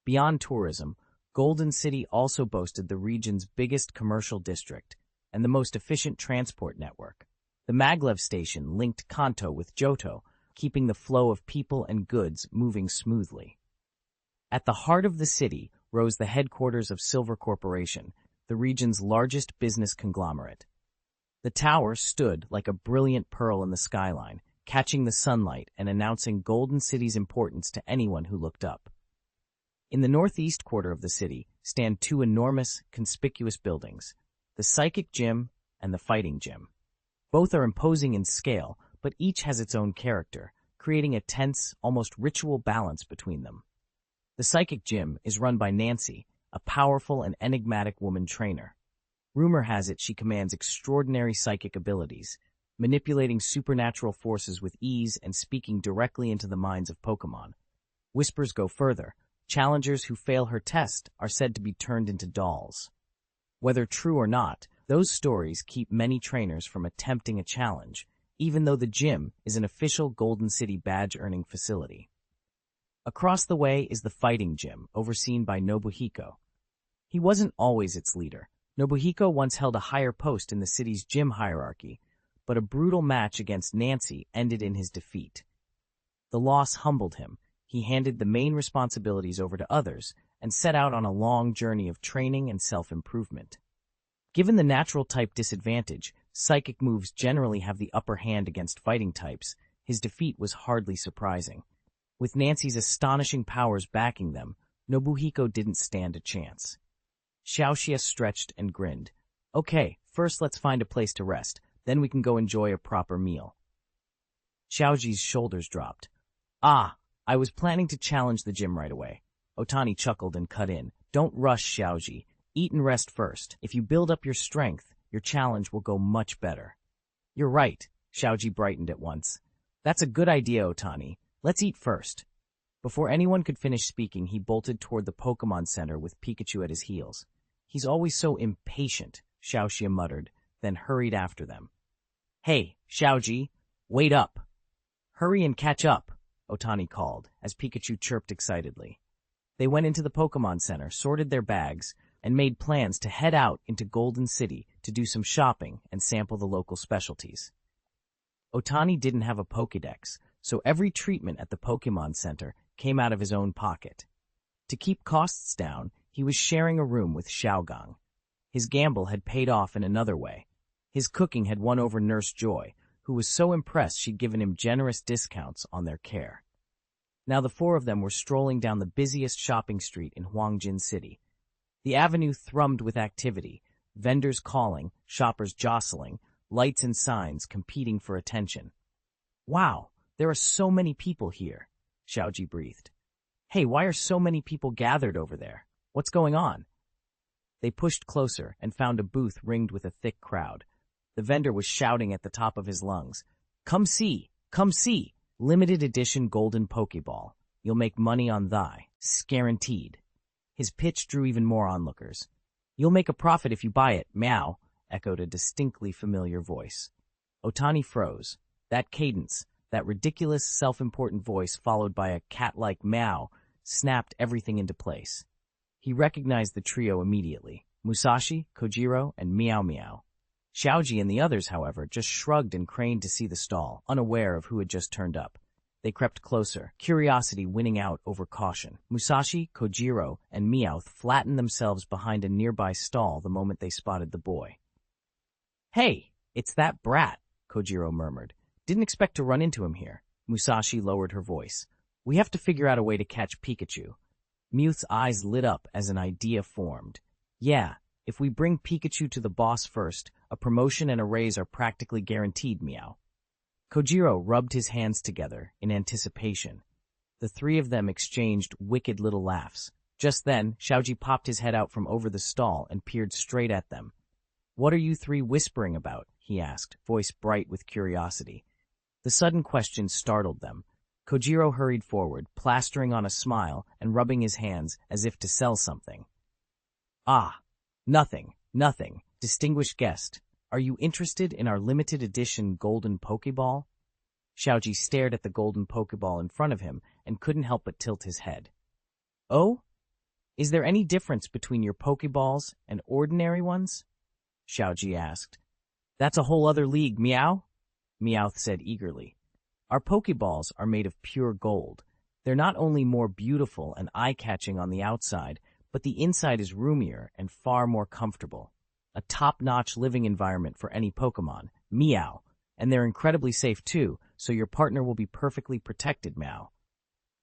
Beyond tourism, Golden City also boasted the region's biggest commercial district and the most efficient transport network. The Maglev station linked Kanto with Johto, keeping the flow of people and goods moving smoothly. At the heart of the city rose the headquarters of Silver Corporation, the region's largest business conglomerate. The tower stood like a brilliant pearl in the skyline, catching the sunlight and announcing Golden City's importance to anyone who looked up. In the northeast quarter of the city stand 2 enormous, conspicuous buildings, the Psychic Gym and the Fighting Gym. Both are imposing in scale, but each has its own character, creating a tense, almost ritual balance between them. The Psychic Gym is run by Nancy, a powerful and enigmatic woman trainer. Rumor has it she commands extraordinary psychic abilities, manipulating supernatural forces with ease and speaking directly into the minds of Pokémon. Whispers go further. Challengers who fail her test are said to be turned into dolls. Whether true or not, those stories keep many trainers from attempting a challenge, even though the gym is an official Golden City badge-earning facility. Across the way is the fighting gym, overseen by Nobuhiko. He wasn't always its leader. Nobuhiko once held a higher post in the city's gym hierarchy, but a brutal match against Nancy ended in his defeat. The loss humbled him. He handed the main responsibilities over to others and set out on a long journey of training and self-improvement. Given the natural type disadvantage, psychic moves generally have the upper hand against fighting types. His defeat was hardly surprising. With Nancy's astonishing powers backing them, Nobuhiko didn't stand a chance. Xiaoxia stretched and grinned. Okay, first let's find a place to rest, then we can go enjoy a proper meal. Xiaoji's shoulders dropped. Ah, I was planning to challenge the gym right away. Otani chuckled and cut in. Don't rush, Xiaoji. Eat and rest first. If you build up your strength, your challenge will go much better. You're right, Xiaoji brightened at once. That's a good idea, Otani. Let's eat first. Before anyone could finish speaking, he bolted toward the Pokémon Center with Pikachu at his heels. He's always so impatient, Xiaoxia muttered, then hurried after them. Hey, Xiaoji, wait up. Hurry and catch up, Otani called, as Pikachu chirped excitedly. They went into the Pokémon Center, sorted their bags, and made plans to head out into Golden City to do some shopping and sample the local specialties. Otani didn't have a Pokédex, so every treatment at the Pokémon Center came out of his own pocket. To keep costs down, he was sharing a room with Xiaogang. His gamble had paid off in another way. His cooking had won over Nurse Joy, who was so impressed she'd given him generous discounts on their care. Now the four of them were strolling down the busiest shopping street in Huangjin City. The avenue thrummed with activity, vendors calling, shoppers jostling, lights and signs competing for attention. Wow, there are so many people here, Xiaoji breathed. Hey, why are so many people gathered over there? What's going on? They pushed closer and found a booth ringed with a thick crowd. The vendor was shouting at the top of his lungs. Come see! Come see! Limited edition golden Pokeball. You'll make money on thy. Guaranteed. His pitch drew even more onlookers. You'll make a profit if you buy it, meow, echoed a distinctly familiar voice. Otani froze. That cadence, that ridiculous, self-important voice followed by a cat-like meow, snapped everything into place. He recognized the trio immediately, Musashi, Kojiro, and Meow Meow. Xiaoji and the others, however, just shrugged and craned to see the stall, unaware of who had just turned up. They crept closer, curiosity winning out over caution. Musashi, Kojiro, and Meowth flattened themselves behind a nearby stall the moment they spotted the boy. Hey, it's that brat, Kojiro murmured. Didn't expect to run into him here. Musashi lowered her voice. We have to figure out a way to catch Pikachu. Meowth's eyes lit up as an idea formed. Yeah, if we bring Pikachu to the boss first, a promotion and a raise are practically guaranteed, Meow. Kojiro rubbed his hands together in anticipation. The three of them exchanged wicked little laughs. Just then, Xiaoji popped his head out from over the stall and peered straight at them. What are you three whispering about? He asked, voice bright with curiosity. The sudden question startled them. Kojiro hurried forward, plastering on a smile and rubbing his hands as if to sell something. Ah, nothing. Distinguished guest, are you interested in our limited edition golden Pokeball? Xiaoji stared at the golden Pokeball in front of him and couldn't help but tilt his head. Oh? Is there any difference between your Pokeballs and ordinary ones? Xiaoji asked. That's a whole other league, Meow? Meowth said eagerly. Our Pokeballs are made of pure gold. They're not only more beautiful and eye-catching on the outside, but the inside is roomier and far more comfortable. A top-notch living environment for any Pokemon, Meow. And they're incredibly safe too, so your partner will be perfectly protected, Meow.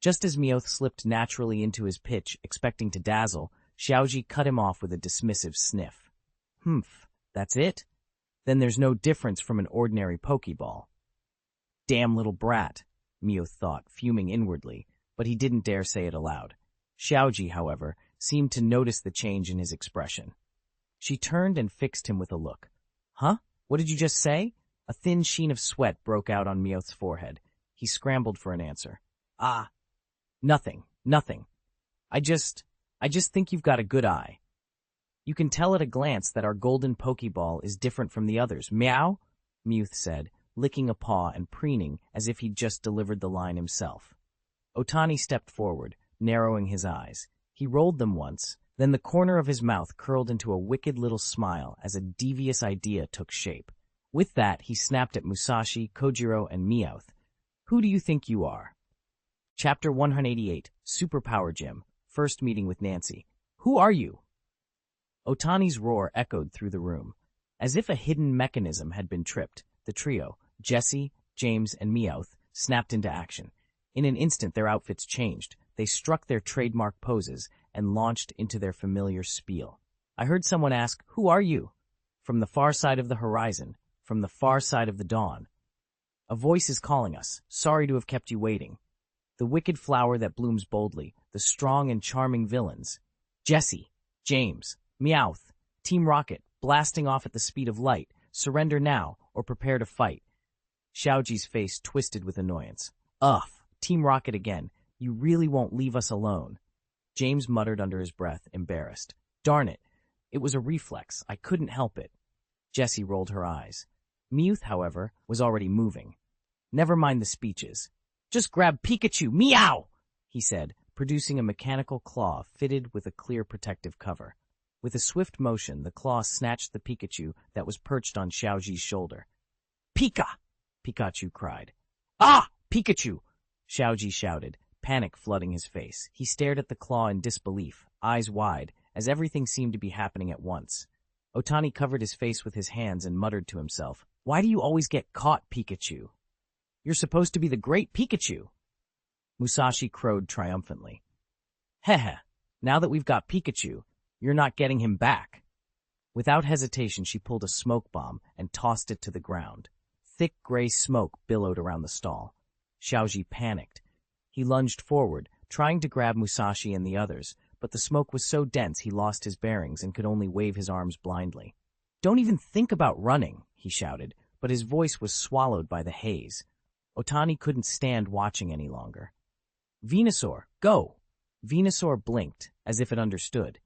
Just as Meowth slipped naturally into his pitch, expecting to dazzle, Xiaoji cut him off with a dismissive sniff. Humph, that's it? Then there's no difference from an ordinary Pokeball. Damn little brat, Meowth thought, fuming inwardly, but he didn't dare say it aloud. Xiaoji, however, seemed to notice the change in his expression. She turned and fixed him with a look. Huh? What did you just say? A thin sheen of sweat broke out on Meowth's forehead. He scrambled for an answer. Ah, nothing. I just think you've got a good eye. You can tell at a glance that our golden Pokeball is different from the others. Meow? Meowth said, licking a paw and preening as if he'd just delivered the line himself. Otani stepped forward, narrowing his eyes. He rolled them once, then the corner of his mouth curled into a wicked little smile as a devious idea took shape. With that, he snapped at Musashi, Kojiro, and Meowth. Who do you think you are? Chapter 188, Superpower Gym, First Meeting with Nancy. Who are you? Otani's roar echoed through the room. As if a hidden mechanism had been tripped, the trio, Jessie, James, and Meowth, snapped into action. In an instant, their outfits changed. They struck their trademark poses and launched into their familiar spiel. I heard someone ask, "Who are you?" From the far side of the horizon, from the far side of the dawn. A voice is calling us. Sorry to have kept you waiting. The wicked flower that blooms boldly, the strong and charming villains. Jessie, James, Meowth, Team Rocket, blasting off at the speed of light. Surrender now, or prepare to fight. Xiaoji's face twisted with annoyance. Ugh, Team Rocket again. You really won't leave us alone. James muttered under his breath, embarrassed. Darn it. It was a reflex. I couldn't help it. Jessie rolled her eyes. Meowth, however, was already moving. Never mind the speeches. Just grab Pikachu, meow! He said, producing a mechanical claw fitted with a clear protective cover. With a swift motion, the claw snatched the Pikachu that was perched on Xiaoji's shoulder. Pika! Pikachu cried. Ah! Pikachu! Xiaoji shouted, panic flooding his face. He stared at the claw in disbelief, eyes wide, as everything seemed to be happening at once. Otani covered his face with his hands and muttered to himself, Why do you always get caught, Pikachu? You're supposed to be the great Pikachu. Musashi crowed triumphantly. Heh, now that we've got Pikachu, you're not getting him back. Without hesitation, she pulled a smoke bomb and tossed it to the ground. Thick gray smoke billowed around the stall. Xiaoji panicked. He lunged forward, trying to grab Musashi and the others, but the smoke was so dense he lost his bearings and could only wave his arms blindly. Don't even think about running, he shouted, but his voice was swallowed by the haze. Otani couldn't stand watching any longer. Venusaur, go! Venusaur blinked, as if it understood.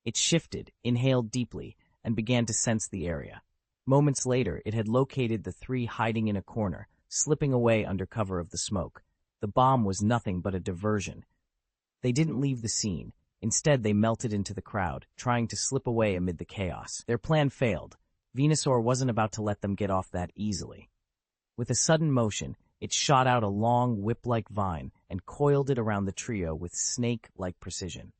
It shifted, inhaled deeply, and began to sense the area. Moments later, it had located the three hiding in a corner, slipping away under cover of the smoke. The bomb was nothing but a diversion. They didn't leave the scene. Instead, they melted into the crowd, trying to slip away amid the chaos. Their plan failed. Venusaur wasn't about to let them get off that easily. With a sudden motion, it shot out a long, whip-like vine and coiled it around the trio with snake-like precision.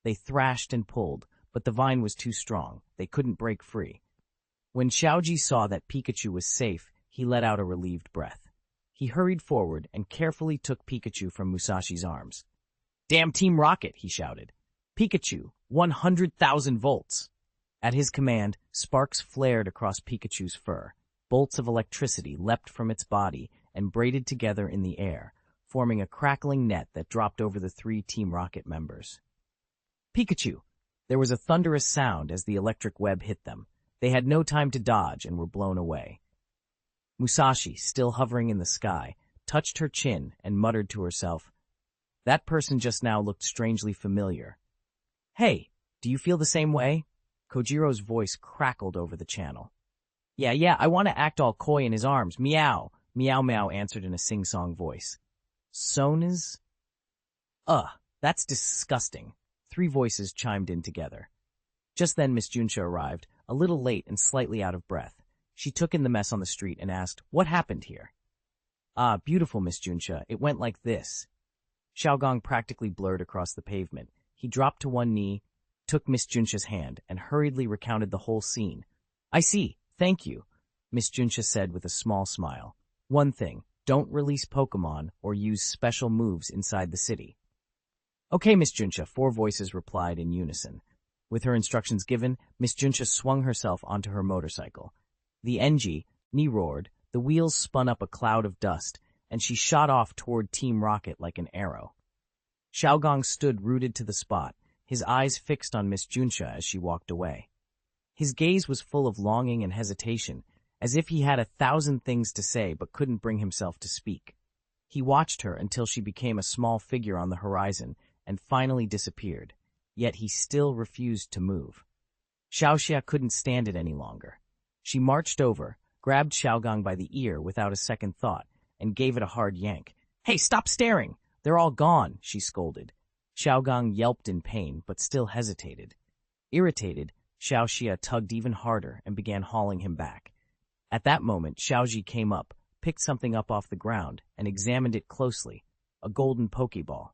They thrashed and pulled, but the vine was too strong. They couldn't break free. When Xiaoji saw that Pikachu was safe, he let out a relieved breath. He hurried forward and carefully took Pikachu from Musashi's arms. Damn Team Rocket, he shouted. Pikachu, 100,000 volts. At his command, sparks flared across Pikachu's fur. Bolts of electricity leapt from its body and braided together in the air, forming a crackling net that dropped over the three Team Rocket members. Pikachu! There was a thunderous sound as the electric web hit them. They had no time to dodge and were blown away. Musashi, still hovering in the sky, touched her chin and muttered to herself, That person just now looked strangely familiar. Hey, do you feel the same way? Kojiro's voice crackled over the channel. Yeah, I want to act all coy in his arms. Meow. Meow Meow answered in a sing-song voice. Sona's? That's disgusting. Three voices chimed in together. Just then Miss Junsha arrived, a little late and slightly out of breath. She took in the mess on the street and asked, What happened here? Ah, beautiful, Miss Junsha. It went like this. Xiaogong practically blurred across the pavement. He dropped to one knee, took Miss Junsha's hand, and hurriedly recounted the whole scene. I see. Thank you, Miss Junsha said with a small smile. One thing, don't release Pokémon or use special moves inside the city. Okay, Miss Junsha, four voices replied in unison. With her instructions given, Miss Junsha swung herself onto her motorcycle. The Engie roared, the wheels spun up a cloud of dust, and she shot off toward Team Rocket like an arrow. Xiaogong stood rooted to the spot, his eyes fixed on Miss Junsha as she walked away. His gaze was full of longing and hesitation, as if he had 1,000 things to say but couldn't bring himself to speak. He watched her until she became a small figure on the horizon and finally disappeared, yet he still refused to move. Xiaoxia couldn't stand it any longer. She marched over, grabbed Xiaogang by the ear without a second thought, and gave it a hard yank. "Hey, stop staring! They're all gone," she scolded. Xiaogang yelped in pain, but still hesitated. Irritated, Xiaoxia tugged even harder and began hauling him back. At that moment, Xiaoji came up, picked something up off the ground, and examined it closely, a golden Pokéball.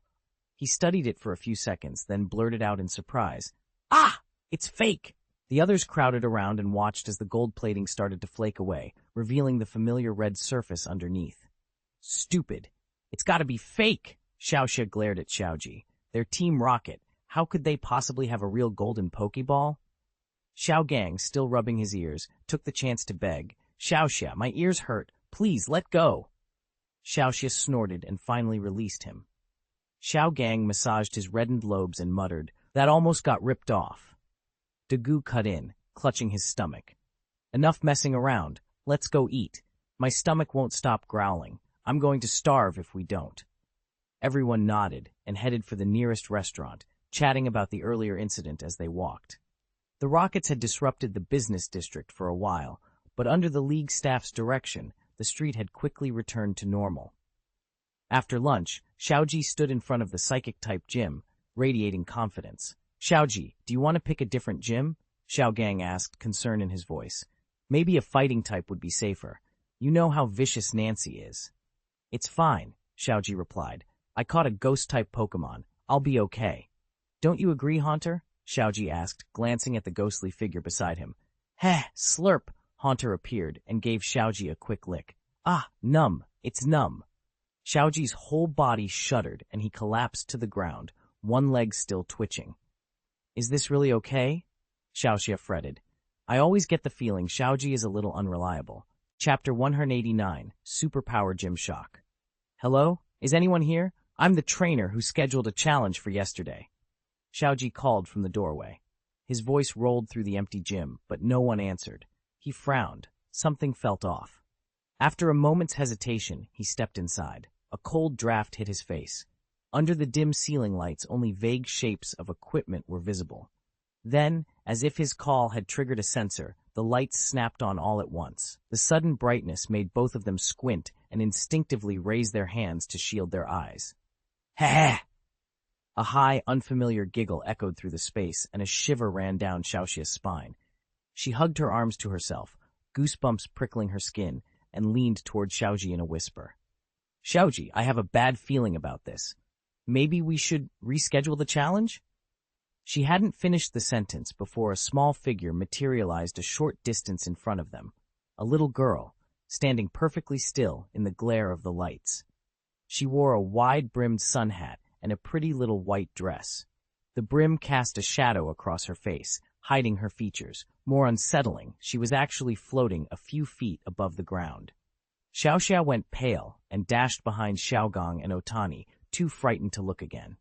He studied it for a few seconds, then blurted out in surprise, "Ah! It's fake!" The others crowded around and watched as the gold plating started to flake away, revealing the familiar red surface underneath. "Stupid! It's gotta be fake!" Xiaoxia glared at Xiaoji. "They're Team Rocket. How could they possibly have a real golden Pokéball?" Xiaogang, still rubbing his ears, took the chance to beg, "Xiaoxia, my ears hurt. Please, let go." Xiaoxia snorted and finally released him. Xiaogang massaged his reddened lobes and muttered, "That almost got ripped off." Dagu cut in, clutching his stomach. "Enough messing around. Let's go eat. My stomach won't stop growling. I'm going to starve if we don't." Everyone nodded and headed for the nearest restaurant, chatting about the earlier incident as they walked. The Rockets had disrupted the business district for a while, but under the League staff's direction, the street had quickly returned to normal. After lunch, Xiaoji stood in front of the psychic-type gym, radiating confidence. "Xiaoji, do you want to pick a different gym?" Xiaogang asked, concern in his voice. "Maybe a fighting type would be safer. You know how vicious Nancy is." "It's fine," Xiaoji replied. "I caught a ghost-type Pokémon. I'll be okay." "Don't you agree, Haunter?" Xiaoji asked, glancing at the ghostly figure beside him. "Heh, slurp!" Haunter appeared and gave Xiaoji a quick lick. "Ah, numb. It's numb." Xiaoji's whole body shuddered and he collapsed to the ground, one leg still twitching. "Is this really okay?" Xiaoxia fretted. "I always get the feeling Xiaoji is a little unreliable." Chapter 189, Superpower Gym Shock. "Hello? Is anyone here? I'm the trainer who scheduled a challenge for yesterday." Xiaoji called from the doorway. His voice rolled through the empty gym, but no one answered. He frowned. Something felt off. After a moment's hesitation, he stepped inside. A cold draft hit his face. Under the dim ceiling lights, only vague shapes of equipment were visible. Then, as if his call had triggered a sensor, the lights snapped on all at once. The sudden brightness made both of them squint and instinctively raise their hands to shield their eyes. "Ha-ha!" A high, unfamiliar giggle echoed through the space, and a shiver ran down Xiaoxia's spine. She hugged her arms to herself, goosebumps prickling her skin, and leaned toward Xiaoji in a whisper. "Xiaoji, I have a bad feeling about this. Maybe we should reschedule the challenge?" She hadn't finished the sentence before a small figure materialized a short distance in front of them. A little girl, standing perfectly still in the glare of the lights. She wore a wide-brimmed sun hat and a pretty little white dress. The brim cast a shadow across her face, hiding her features. More unsettling, she was actually floating a few feet above the ground. Xiaoxia went pale and dashed behind Xiaogang and Otani, too frightened to look again.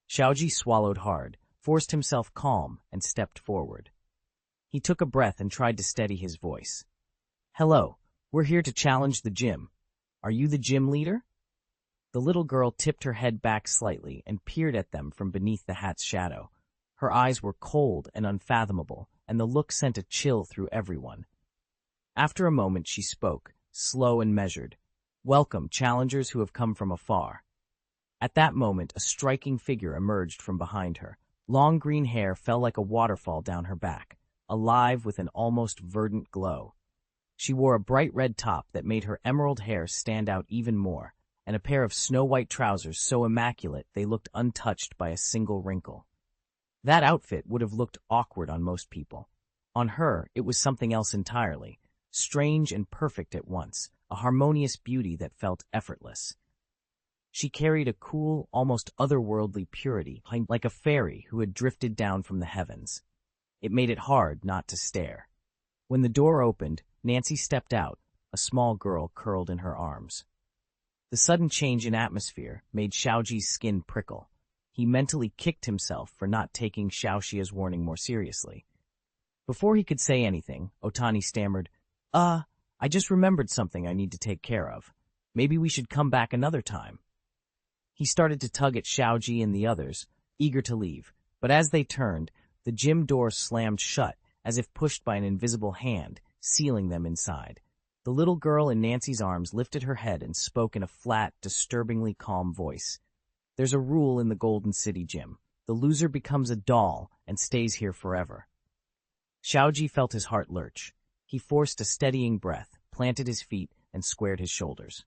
Xiaoji swallowed hard, forced himself calm, and stepped forward. He took a breath and tried to steady his voice. "Hello, we're here to challenge the gym. Are you the gym leader?" The little girl tipped her head back slightly and peered at them from beneath the hat's shadow. Her eyes were cold and unfathomable, and the look sent a chill through everyone. After a moment she spoke, slow and measured. "Welcome, challengers who have come from afar." At that moment, a striking figure emerged from behind her. Long green hair fell like a waterfall down her back, alive with an almost verdant glow. She wore a bright red top that made her emerald hair stand out even more, and a pair of snow-white trousers so immaculate they looked untouched by a single wrinkle. That outfit would have looked awkward on most people. On her, it was something else entirely, strange and perfect at once, a harmonious beauty that felt effortless. She carried a cool, almost otherworldly purity, like a fairy who had drifted down from the heavens. It made it hard not to stare. When the door opened, Nancy stepped out, a small girl curled in her arms. The sudden change in atmosphere made Xiaoji's skin prickle. He mentally kicked himself for not taking Xiaoxia's warning more seriously. Before he could say anything, Otani stammered, I just remembered something I need to take care of. Maybe we should come back another time." He started to tug at Xiaoji and the others, eager to leave, but as they turned, the gym door slammed shut, as if pushed by an invisible hand, sealing them inside. The little girl in Nancy's arms lifted her head and spoke in a flat, disturbingly calm voice. There's a rule in the Golden City Gym. The loser becomes a doll and stays here forever. Xiaoji felt his heart lurch. He forced a steadying breath, planted his feet, and squared his shoulders.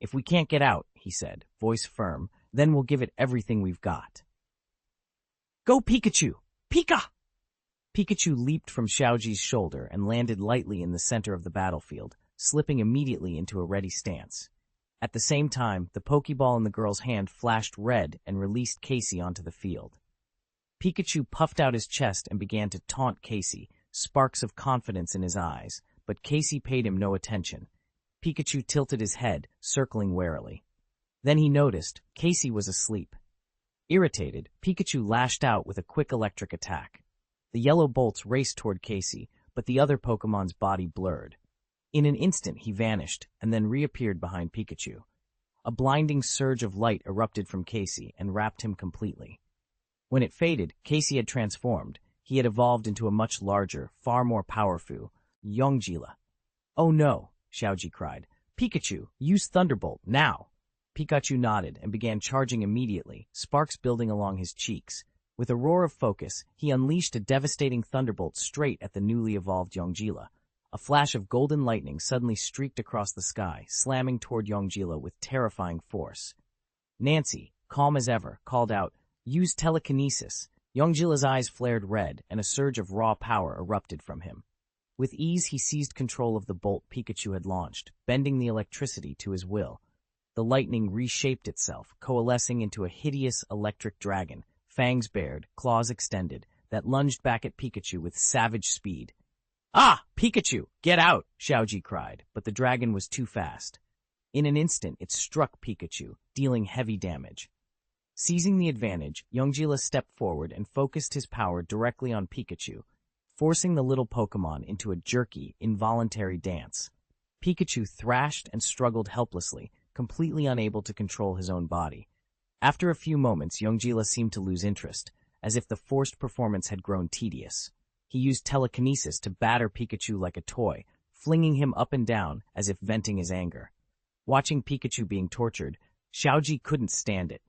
If we can't get out, he said, voice firm, then we'll give it everything we've got. Go Pikachu! Pika! Pikachu leaped from Xiaoji's shoulder and landed lightly in the center of the battlefield, slipping immediately into a ready stance. At the same time, the Pokeball in the girl's hand flashed red and released Casey onto the field. Pikachu puffed out his chest and began to taunt Casey, sparks of confidence in his eyes, but Casey paid him no attention. Pikachu tilted his head, circling warily. Then he noticed Casey was asleep. Irritated, Pikachu lashed out with a quick electric attack. The yellow bolts raced toward Casey, but the other Pokemon's body blurred. In an instant he vanished, and then reappeared behind Pikachu. A blinding surge of light erupted from Casey and wrapped him completely. When it faded, Casey had transformed. He had evolved into a much larger, far more powerful Yonggila. Oh no, Xiaoji cried. Pikachu, use Thunderbolt, now! Pikachu nodded and began charging immediately, sparks building along his cheeks. With a roar of focus, he unleashed a devastating thunderbolt straight at the newly evolved Yonggila. A flash of golden lightning suddenly streaked across the sky, slamming toward Yonggila with terrifying force. Nancy, calm as ever, called out, "Use telekinesis." Yonggila's eyes flared red, and a surge of raw power erupted from him. With ease he seized control of the bolt Pikachu had launched, bending the electricity to his will. The lightning reshaped itself, coalescing into a hideous electric dragon, fangs bared, claws extended, that lunged back at Pikachu with savage speed. "Ah! Pikachu! Get out!" Xiaoji cried, but the dragon was too fast. In an instant it struck Pikachu, dealing heavy damage. Seizing the advantage, Yonggila stepped forward and focused his power directly on Pikachu, forcing the little Pokémon into a jerky, involuntary dance. Pikachu thrashed and struggled helplessly, completely unable to control his own body. After a few moments, Yonggila seemed to lose interest, as if the forced performance had grown tedious. He used telekinesis to batter Pikachu like a toy, flinging him up and down as if venting his anger. Watching Pikachu being tortured, Xiaoji couldn't stand it.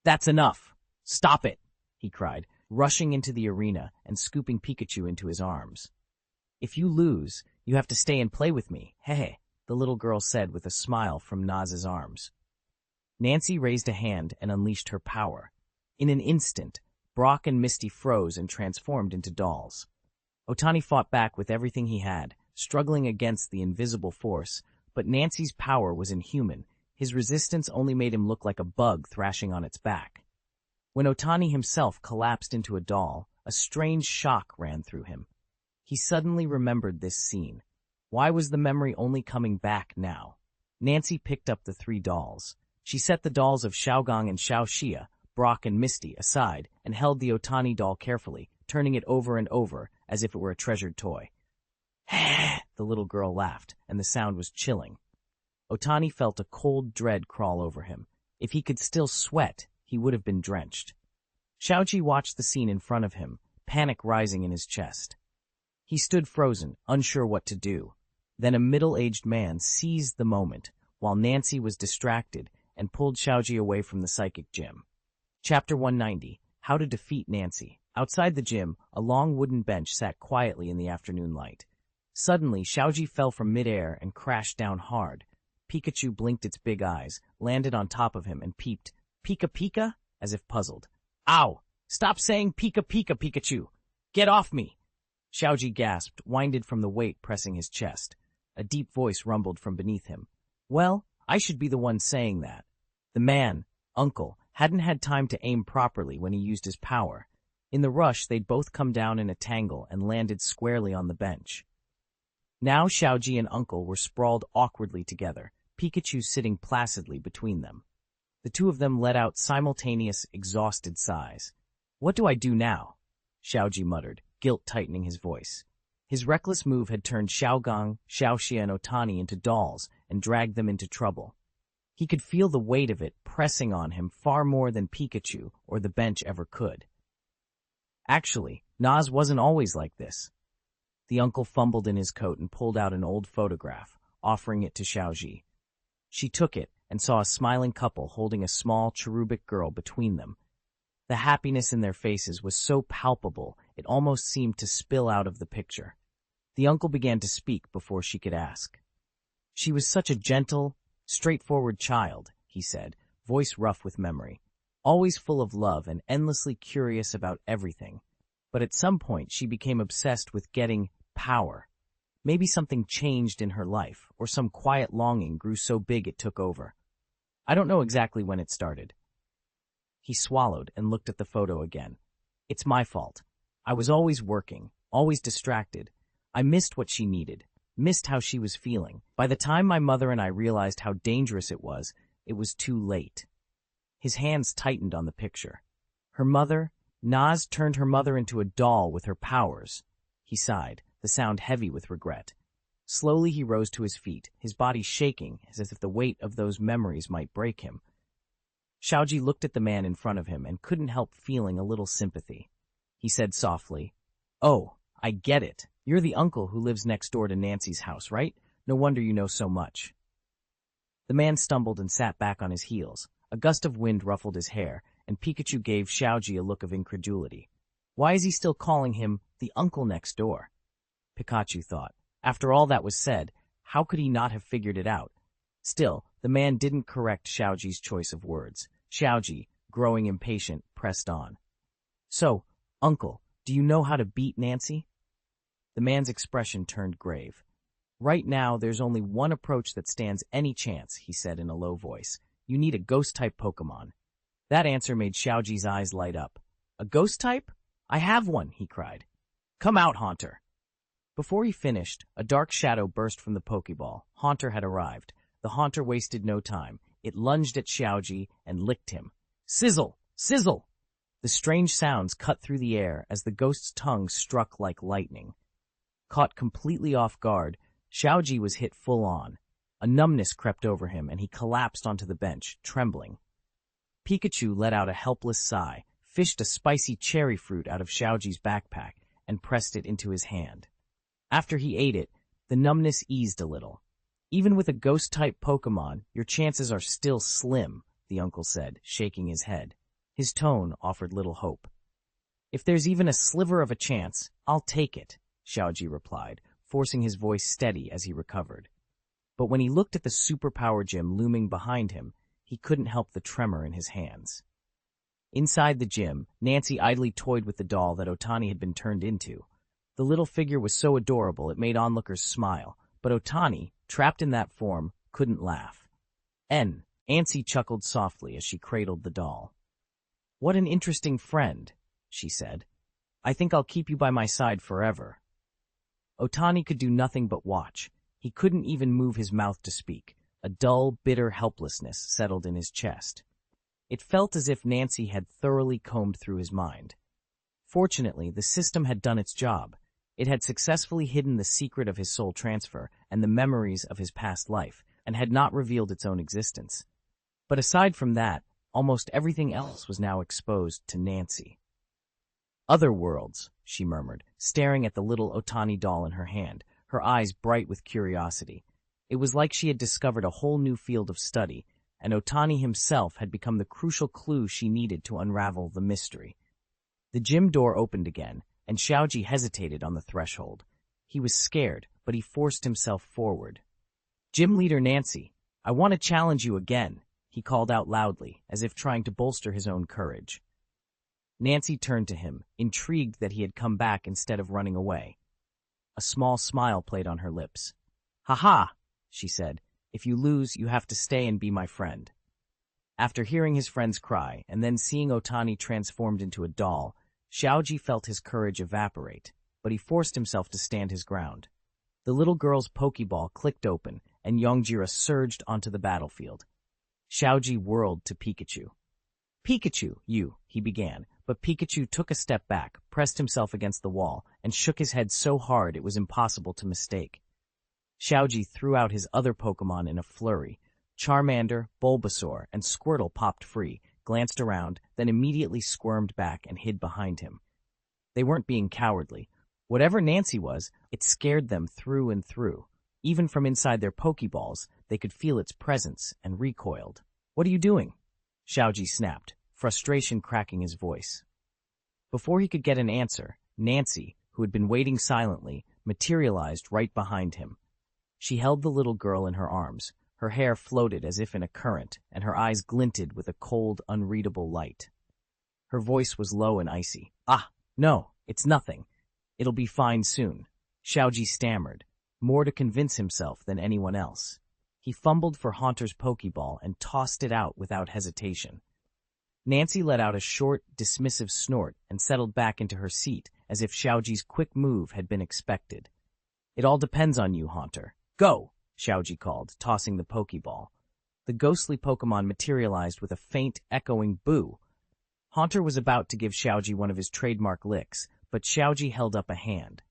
"That's enough! Stop it!" he cried, rushing into the arena and scooping Pikachu into his arms. "If you lose, you have to stay and play with me, hehe," the little girl said with a smile from Naz's arms. Nancy raised a hand and unleashed her power. In an instant, Brock and Misty froze and transformed into dolls. Otani fought back with everything he had, struggling against the invisible force, but Nancy's power was inhuman. His resistance only made him look like a bug thrashing on its back. When Otani himself collapsed into a doll, a strange shock ran through him. He suddenly remembered this scene. Why was the memory only coming back now? Nancy picked up the 3 dolls. She set the dolls of Xiaogang and Xiaoxia, Brock and Misty, aside and held the Otani doll carefully, turning it over and over as if it were a treasured toy. The little girl laughed, and the sound was chilling. Otani felt a cold dread crawl over him. If he could still sweat, he would have been drenched. Xiaoji watched the scene in front of him, panic rising in his chest. He stood frozen, unsure what to do. Then a middle-aged man seized the moment, while Nancy was distracted, and pulled Xiaoji away from the psychic gym. Chapter 190, How to Defeat Nancy. Outside the gym, a long wooden bench sat quietly in the afternoon light. Suddenly, Xiaoji fell from midair and crashed down hard. Pikachu blinked its big eyes, landed on top of him, and peeped, "Pika Pika?" as if puzzled. "Ow! Stop saying Pika Pika, Pikachu! Get off me!" Xiaoji gasped, winded from the weight pressing his chest. A deep voice rumbled from beneath him. "Well, I should be the one saying that." The man, Uncle, hadn't had time to aim properly when he used his power. In the rush, they'd both come down in a tangle and landed squarely on the bench. Now Xiaoji and Uncle were sprawled awkwardly together, Pikachu sitting placidly between them. The two of them let out simultaneous, exhausted sighs. "What do I do now?" Xiaoji muttered, guilt tightening his voice. His reckless move had turned Xiaogang, Xiaoxia, and Otani into dolls and dragged them into trouble. He could feel the weight of it pressing on him far more than Pikachu or the bench ever could. Actually, Naz wasn't always like this. The uncle fumbled in his coat and pulled out an old photograph, offering it to Xiaoji. She took it and saw a smiling couple holding a small cherubic girl between them. The happiness in their faces was so palpable it almost seemed to spill out of the picture. The uncle began to speak before she could ask. She was such a gentle, straightforward child, he said, voice rough with memory, always full of love and endlessly curious about everything. But at some point she became obsessed with getting power. Maybe something changed in her life, or some quiet longing grew so big it took over. I don't know exactly when it started. He swallowed and looked at the photo again. It's my fault. I was always working, always distracted. I missed what she needed, missed how she was feeling. By the time my mother and I realized how dangerous it was too late. His hands tightened on the picture. Her mother, Naz turned her mother into a doll with her powers. He sighed, the sound heavy with regret. Slowly he rose to his feet, his body shaking as if the weight of those memories might break him. Xiaoji looked at the man in front of him and couldn't help feeling a little sympathy. He said softly, "Oh, I get it. You're the uncle who lives next door to Nancy's house, right? No wonder you know so much." The man stumbled and sat back on his heels. A gust of wind ruffled his hair, and Pikachu gave Xiaoji a look of incredulity. Why is he still calling him the uncle next door? Pikachu thought. After all that was said, how could he not have figured it out? Still, the man didn't correct Xiaoji's choice of words. Xiaoji, growing impatient, pressed on. "So, uncle, do you know how to beat Nancy?" The man's expression turned grave. "Right now, there's only one approach that stands any chance," he said in a low voice. "You need a ghost-type Pokémon." That answer made Xiaoji's eyes light up. "A ghost-type? I have one," he cried. "Come out, Haunter." Before he finished, a dark shadow burst from the Pokéball. Haunter had arrived. The Haunter wasted no time. It lunged at Xiaoji and licked him. Sizzle! Sizzle! The strange sounds cut through the air as the ghost's tongue struck like lightning. Caught completely off guard, Xiaoji was hit full on. A numbness crept over him, and he collapsed onto the bench, trembling. Pikachu let out a helpless sigh, fished a spicy cherry fruit out of Xiaoji's backpack, and pressed it into his hand. After he ate it, the numbness eased a little. "Even with a ghost-type Pokémon, your chances are still slim," the uncle said, shaking his head. His tone offered little hope. "If there's even a sliver of a chance, I'll take it," Xiaoji replied, forcing his voice steady as he recovered. But when he looked at the superpower gym looming behind him, he couldn't help the tremor in his hands. Inside the gym, Nancy idly toyed with the doll that Otani had been turned into. The little figure was so adorable it made onlookers smile, but Otani, trapped in that form, couldn't laugh. Nancy chuckled softly as she cradled the doll. "What an interesting friend," she said. "I think I'll keep you by my side forever." Otani could do nothing but watch. He couldn't even move his mouth to speak. A dull, bitter helplessness settled in his chest. It felt as if Nancy had thoroughly combed through his mind. Fortunately, the system had done its job. It had successfully hidden the secret of his soul transfer and the memories of his past life, and had not revealed its own existence. But aside from that, almost everything else was now exposed to Nancy. "Other worlds," she murmured, staring at the little Otani doll in her hand, her eyes bright with curiosity. It was like she had discovered a whole new field of study, and Otani himself had become the crucial clue she needed to unravel the mystery. The gym door opened again, and Xiaoji hesitated on the threshold. He was scared, but he forced himself forward. "Gym leader Nancy, I want to challenge you again," he called out loudly, as if trying to bolster his own courage. Nancy turned to him, intrigued that he had come back instead of running away. A small smile played on her lips. "Ha-ha," she said. "If you lose, you have to stay and be my friend." After hearing his friend's cry, and then seeing Otani transformed into a doll, Xiaoji felt his courage evaporate, but he forced himself to stand his ground. The little girl's Pokéball clicked open, and Yongjira surged onto the battlefield. Xiaoji whirled to Pikachu. "Pikachu, he began, but Pikachu took a step back, pressed himself against the wall, and shook his head so hard it was impossible to mistake. Xiaoji threw out his other Pokémon in a flurry. Charmander, Bulbasaur, and Squirtle popped free, glanced around, then immediately squirmed back and hid behind him. They weren't being cowardly. Whatever Nancy was, it scared them through and through. Even from inside their Pokéballs, they could feel its presence and recoiled. "What are you doing?" Xiaoji snapped, frustration cracking his voice. Before he could get an answer, Nancy, who had been waiting silently, materialized right behind him. She held the little girl in her arms. Her hair floated as if in a current, and her eyes glinted with a cold, unreadable light. Her voice was low and icy. "Ah, no, it's nothing. It'll be fine soon," Xiaoji stammered, more to convince himself than anyone else. He fumbled for Haunter's Pokeball and tossed it out without hesitation. Nancy let out a short, dismissive snort and settled back into her seat as if Xiaoji's quick move had been expected. "It all depends on you, Haunter. Go!" Xiaoji called, tossing the Pokeball. The ghostly Pokemon materialized with a faint, echoing boo. Haunter was about to give Xiaoji one of his trademark licks, but Xiaoji held up a hand.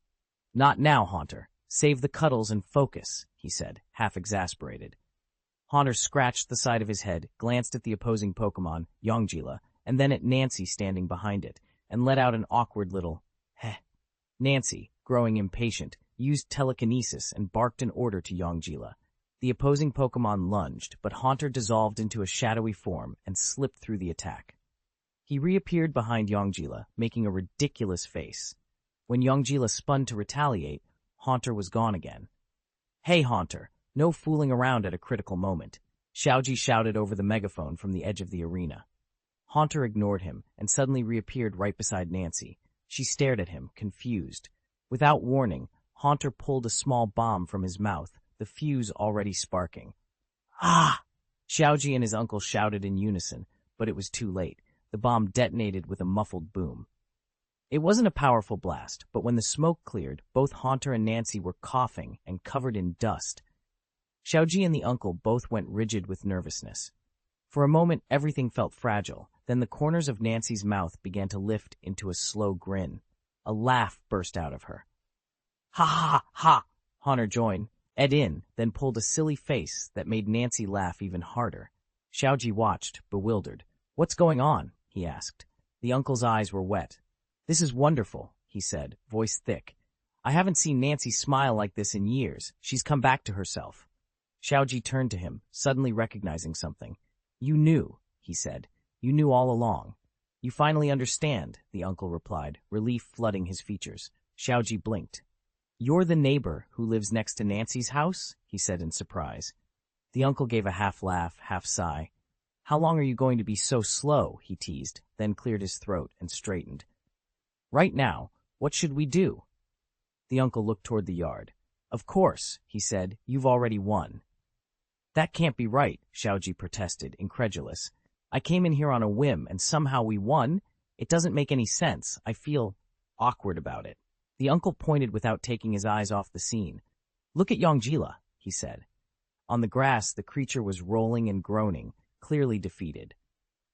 "Not now, Haunter. Save the cuddles and focus," he said, half exasperated. Haunter scratched the side of his head, glanced at the opposing Pokemon, Yonggila, and then at Nancy standing behind it, and let out an awkward little heh. Nancy, growing impatient, used telekinesis and barked an order to Yonggila. The opposing Pokemon lunged, but Haunter dissolved into a shadowy form and slipped through the attack. He reappeared behind Yonggila, making a ridiculous face. When Yonggila spun to retaliate, Haunter was gone again. "Hey, Haunter, no fooling around at a critical moment," Xiaoji shouted over the megaphone from the edge of the arena. Haunter ignored him and suddenly reappeared right beside Nancy. She stared at him, confused. Without warning, Haunter pulled a small bomb from his mouth, the fuse already sparking. "Ah!" Xiaoji and his uncle shouted in unison, but it was too late. The bomb detonated with a muffled boom. It wasn't a powerful blast, but when the smoke cleared, both Haunter and Nancy were coughing and covered in dust. Xiaoji and the uncle both went rigid with nervousness. For a moment, everything felt fragile. Then the corners of Nancy's mouth began to lift into a slow grin. A laugh burst out of her. "Ha ha ha!" Haunter joined, ed in, then pulled a silly face that made Nancy laugh even harder. Xiaoji watched, bewildered. "What's going on?" he asked. The uncle's eyes were wet. "This is wonderful," he said, voice thick. "I haven't seen Nancy smile like this in years. She's come back to herself." Xiaoji turned to him, suddenly recognizing something. "You knew," he said. "You knew all along." "You finally understand," the uncle replied, relief flooding his features. Xiaoji blinked. "You're the neighbor who lives next to Nancy's house?" he said in surprise. The uncle gave a half laugh, half sigh. "How long are you going to be so slow?" he teased, then cleared his throat and straightened. "Right now, what should we do?" The uncle looked toward the yard. "Of course," he said, "you've already won." "That can't be right," Xiaoji protested, incredulous. "I came in here on a whim, and somehow we won? It doesn't make any sense. I feel awkward about it." The uncle pointed without taking his eyes off the scene. "Look at Yonggila," he said. On the grass, the creature was rolling and groaning, clearly defeated.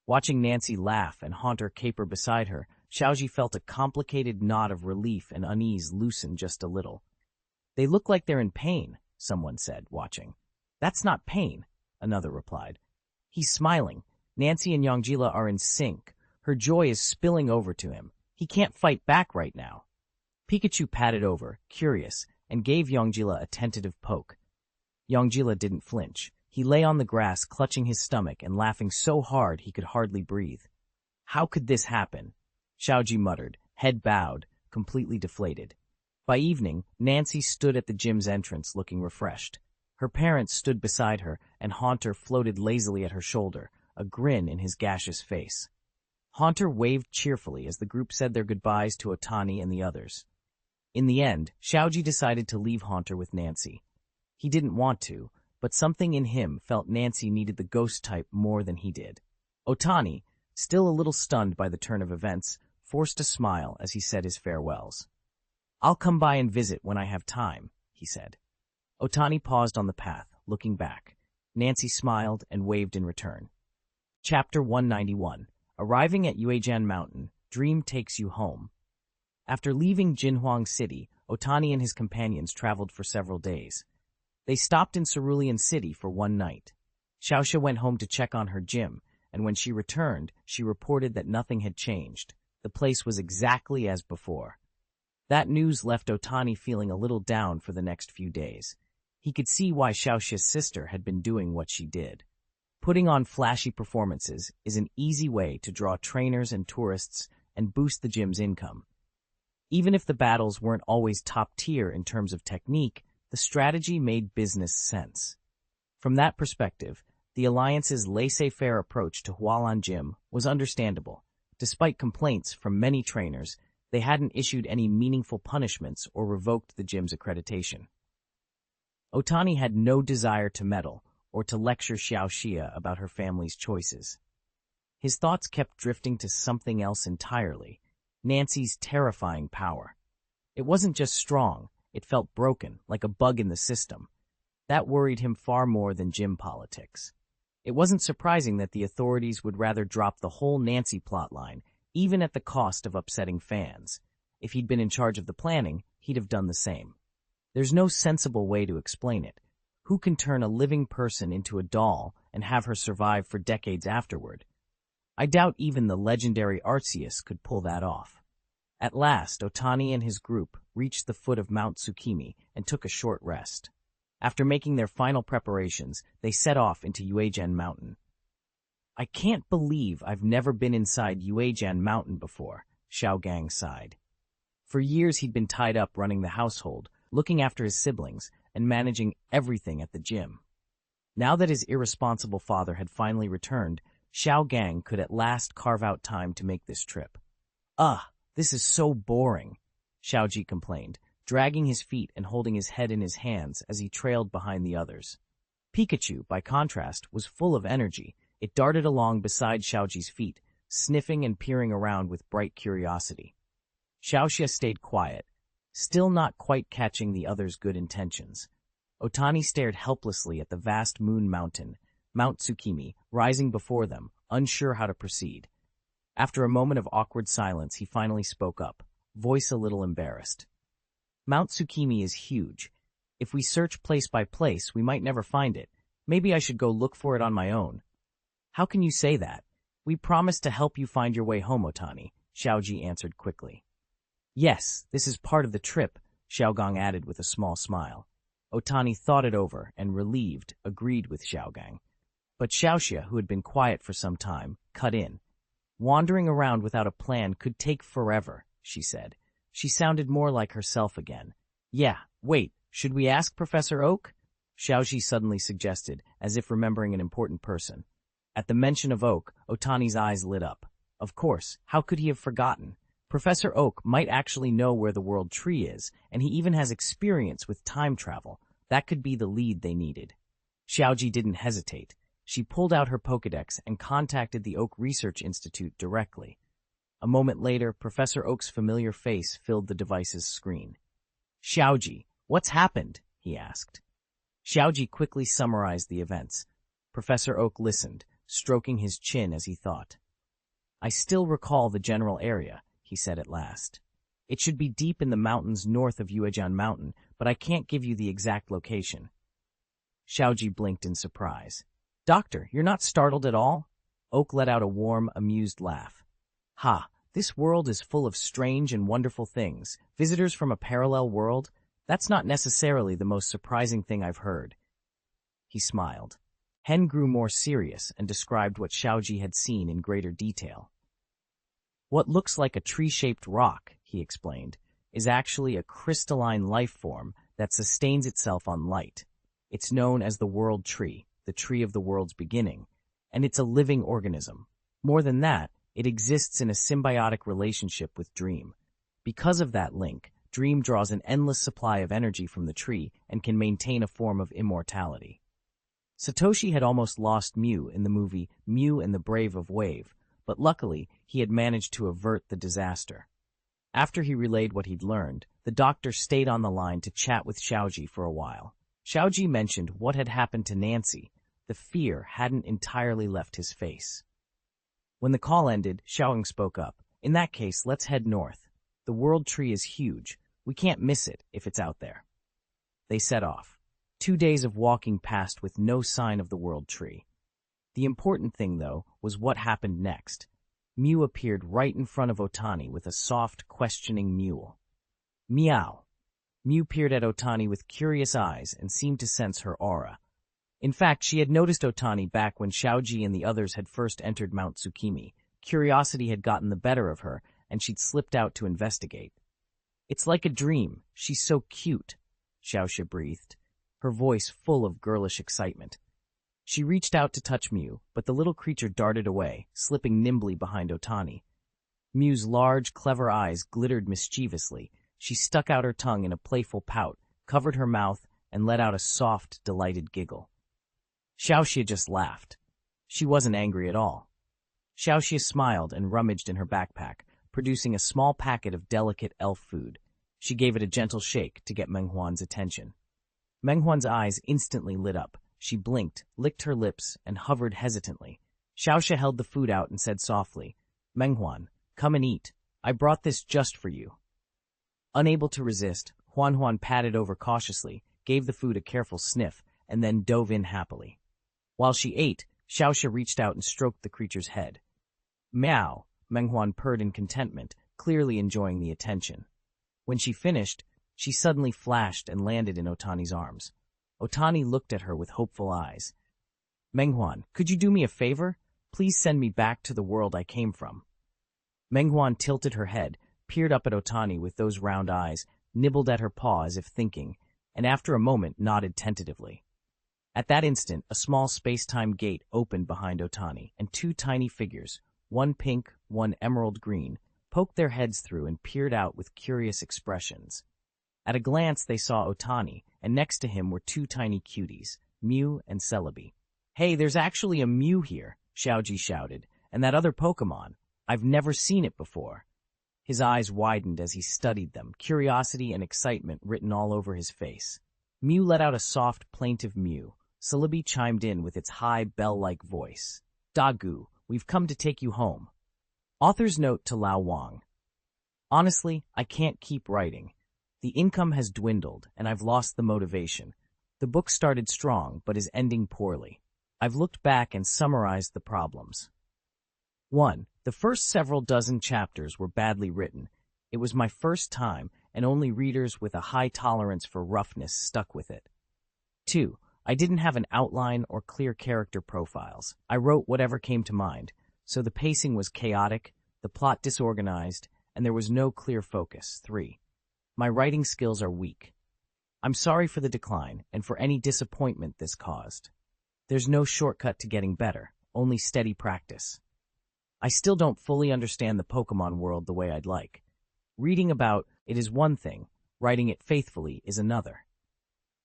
Watching Nancy laugh and Haunter caper beside her, Xiaoji felt a complicated knot of relief and unease loosen just a little. "They look like they're in pain," someone said, watching. "That's not pain," another replied. "He's smiling. Nancy and Yonggila are in sync. Her joy is spilling over to him. He can't fight back right now." Pikachu padded over, curious, and gave Yonggila a tentative poke. Yonggila didn't flinch. He lay on the grass, clutching his stomach and laughing so hard he could hardly breathe. "How could this happen?" Xiaoji muttered, head bowed, completely deflated. By evening, Nancy stood at the gym's entrance looking refreshed. Her parents stood beside her, and Haunter floated lazily at her shoulder, a grin in his gaseous face. Haunter waved cheerfully as the group said their goodbyes to Otani and the others. In the end, Xiaoji decided to leave Haunter with Nancy. He didn't want to, but something in him felt Nancy needed the ghost type more than he did. Otani, still a little stunned by the turn of events, forced a smile as he said his farewells. "I'll come by and visit when I have time," he said. Otani paused on the path, looking back. Nancy smiled and waved in return. Chapter 191. Arriving at Yuejian Mountain, Dream takes you home. After leaving Jinhuang City, Otani and his companions traveled for several days. They stopped in Cerulean City for one night. Xiaoxia went home to check on her gym, and when she returned, she reported that nothing had changed. The place was exactly as before. That news left Otani feeling a little down for the next few days. He could see why Xiaoxia's sister had been doing what she did. Putting on flashy performances is an easy way to draw trainers and tourists and boost the gym's income. Even if the battles weren't always top tier in terms of technique, the strategy made business sense. From that perspective, the Alliance's laissez-faire approach to Hualan Gym was understandable. Despite complaints from many trainers, they hadn't issued any meaningful punishments or revoked the gym's accreditation. Otani had no desire to meddle or to lecture Xiaoxia about her family's choices. His thoughts kept drifting to something else entirely, Nancy's terrifying power. It wasn't just strong, it felt broken, like a bug in the system. That worried him far more than gym politics. It wasn't surprising that the authorities would rather drop the whole Nancy plotline, even at the cost of upsetting fans. If he'd been in charge of the planning, he'd have done the same. There's no sensible way to explain it. Who can turn a living person into a doll and have her survive for decades afterward? I doubt even the legendary Arceus could pull that off. At last, Otani and his group reached the foot of Mount Tsukimi and took a short rest. After making their final preparations, they set off into Yuejian Mountain. I can't believe I've never been inside Yuejian Mountain before, Xiaogang sighed. For years he'd been tied up running the household, looking after his siblings, and managing everything at the gym. Now that his irresponsible father had finally returned, Xiaogang could at last carve out time to make this trip. This is so boring, Xiaoji complained, dragging his feet and holding his head in his hands as he trailed behind the others. Pikachu, by contrast, was full of energy. It darted along beside Xiaoji's feet, sniffing and peering around with bright curiosity. Xiaoxia stayed quiet, still not quite catching the others' good intentions. Otani stared helplessly at the vast moon mountain, Mount Tsukimi, rising before them, unsure how to proceed. After a moment of awkward silence, he finally spoke up, voice a little embarrassed. Mount Tsukimi is huge. If we search place by place, we might never find it. Maybe I should go look for it on my own. How can you say that? We promised to help you find your way home, Otani, Xiaoji answered quickly. Yes, this is part of the trip, Xiaogang added with a small smile. Otani thought it over and, relieved, agreed with Xiaogang. But Xiaoxia, who had been quiet for some time, cut in. Wandering around without a plan could take forever, she said. She sounded more like herself again. Yeah, wait, should we ask Professor Oak? Xiaoxi suddenly suggested, as if remembering an important person. At the mention of Oak, Otani's eyes lit up. Of course, how could he have forgotten? Professor Oak might actually know where the World Tree is, and he even has experience with time travel. That could be the lead they needed. Xiaoji didn't hesitate. She pulled out her Pokédex and contacted the Oak Research Institute directly. A moment later, Professor Oak's familiar face filled the device's screen. Xiaoji, what's happened? He asked. Xiaoji quickly summarized the events. Professor Oak listened, stroking his chin as he thought. I still recall the general area, he said at last. It should be deep in the mountains north of Yuejian Mountain, but I can't give you the exact location. Xiaoji blinked in surprise. Doctor, you're not startled at all? Oak let out a warm, amused laugh. Ha, this world is full of strange and wonderful things. Visitors from a parallel world? That's not necessarily the most surprising thing I've heard. He smiled. Hen grew more serious and described what Xiaoji had seen in greater detail. What looks like a tree-shaped rock, he explained, is actually a crystalline life form that sustains itself on light. It's known as the World Tree, the tree of the world's beginning, and it's a living organism. More than that, it exists in a symbiotic relationship with Dream. Because of that link, Dream draws an endless supply of energy from the tree and can maintain a form of immortality. Satoshi had almost lost Mew in the movie Mew and the Brave of Wave, but luckily he had managed to avert the disaster. After he relayed what he'd learned, the doctor stayed on the line to chat with Xiaoji for a while. Xiaoji mentioned what had happened to Nancy. The fear hadn't entirely left his face. When the call ended, Xiaogang spoke up. In that case, let's head north. The World Tree is huge. We can't miss it if it's out there. They set off. 2 days of walking passed with no sign of the World Tree. The important thing, though, was what happened next. Mew appeared right in front of Otani with a soft, questioning mewl. Meow. Mew peered at Otani with curious eyes and seemed to sense her aura. In fact, she had noticed Otani back when Xiaoji and the others had first entered Mount Tsukimi. Curiosity had gotten the better of her, and she'd slipped out to investigate. "It's like a dream. She's so cute," Xiaoxia breathed, her voice full of girlish excitement. She reached out to touch Mew, but the little creature darted away, slipping nimbly behind Otani. Mew's large, clever eyes glittered mischievously. She stuck out her tongue in a playful pout, covered her mouth, and let out a soft, delighted giggle. Xiaoxia just laughed. She wasn't angry at all. Xiaoxia smiled and rummaged in her backpack, producing a small packet of delicate elf food. She gave it a gentle shake to get Menghuan's attention. Menghuan's eyes instantly lit up. She blinked, licked her lips, and hovered hesitantly. Xiaoxia held the food out and said softly, "Menghuan, come and eat. I brought this just for you." Unable to resist, Huan patted over cautiously, gave the food a careful sniff, and then dove in happily. While she ate, Xiaoxia reached out and stroked the creature's head. "Meow," Menghuan purred in contentment, clearly enjoying the attention. When she finished, she suddenly flashed and landed in Otani's arms. Otani looked at her with hopeful eyes. "Menghuan, could you do me a favor? Please send me back to the world I came from." Menghuan tilted her head, peered up at Otani with those round eyes, nibbled at her paw as if thinking, and after a moment nodded tentatively. At that instant, a small space-time gate opened behind Otani, and two tiny figures, one pink, one emerald green, poked their heads through and peered out with curious expressions. At a glance they saw Otani, and next to him were two tiny cuties, Mew and Celebi. "Hey, there's actually a Mew here," Xiaoji shouted, "and that other Pokémon. I've never seen it before." His eyes widened as he studied them, curiosity and excitement written all over his face. Mew let out a soft, plaintive mew. Celebi chimed in with its high, bell-like voice. "Dagu, we've come to take you home." Author's note to Lao Wang. "Honestly, I can't keep writing. The income has dwindled, and I've lost the motivation. The book started strong, but is ending poorly. I've looked back and summarized the problems. 1. The first several dozen chapters were badly written. It was my first time, and only readers with a high tolerance for roughness stuck with it. 2. I didn't have an outline or clear character profiles. I wrote whatever came to mind, so the pacing was chaotic, the plot disorganized, and there was no clear focus. 3. My writing skills are weak. I'm sorry for the decline and for any disappointment this caused. There's no shortcut to getting better, only steady practice. I still don't fully understand the Pokémon world the way I'd like. Reading about it is one thing, writing it faithfully is another.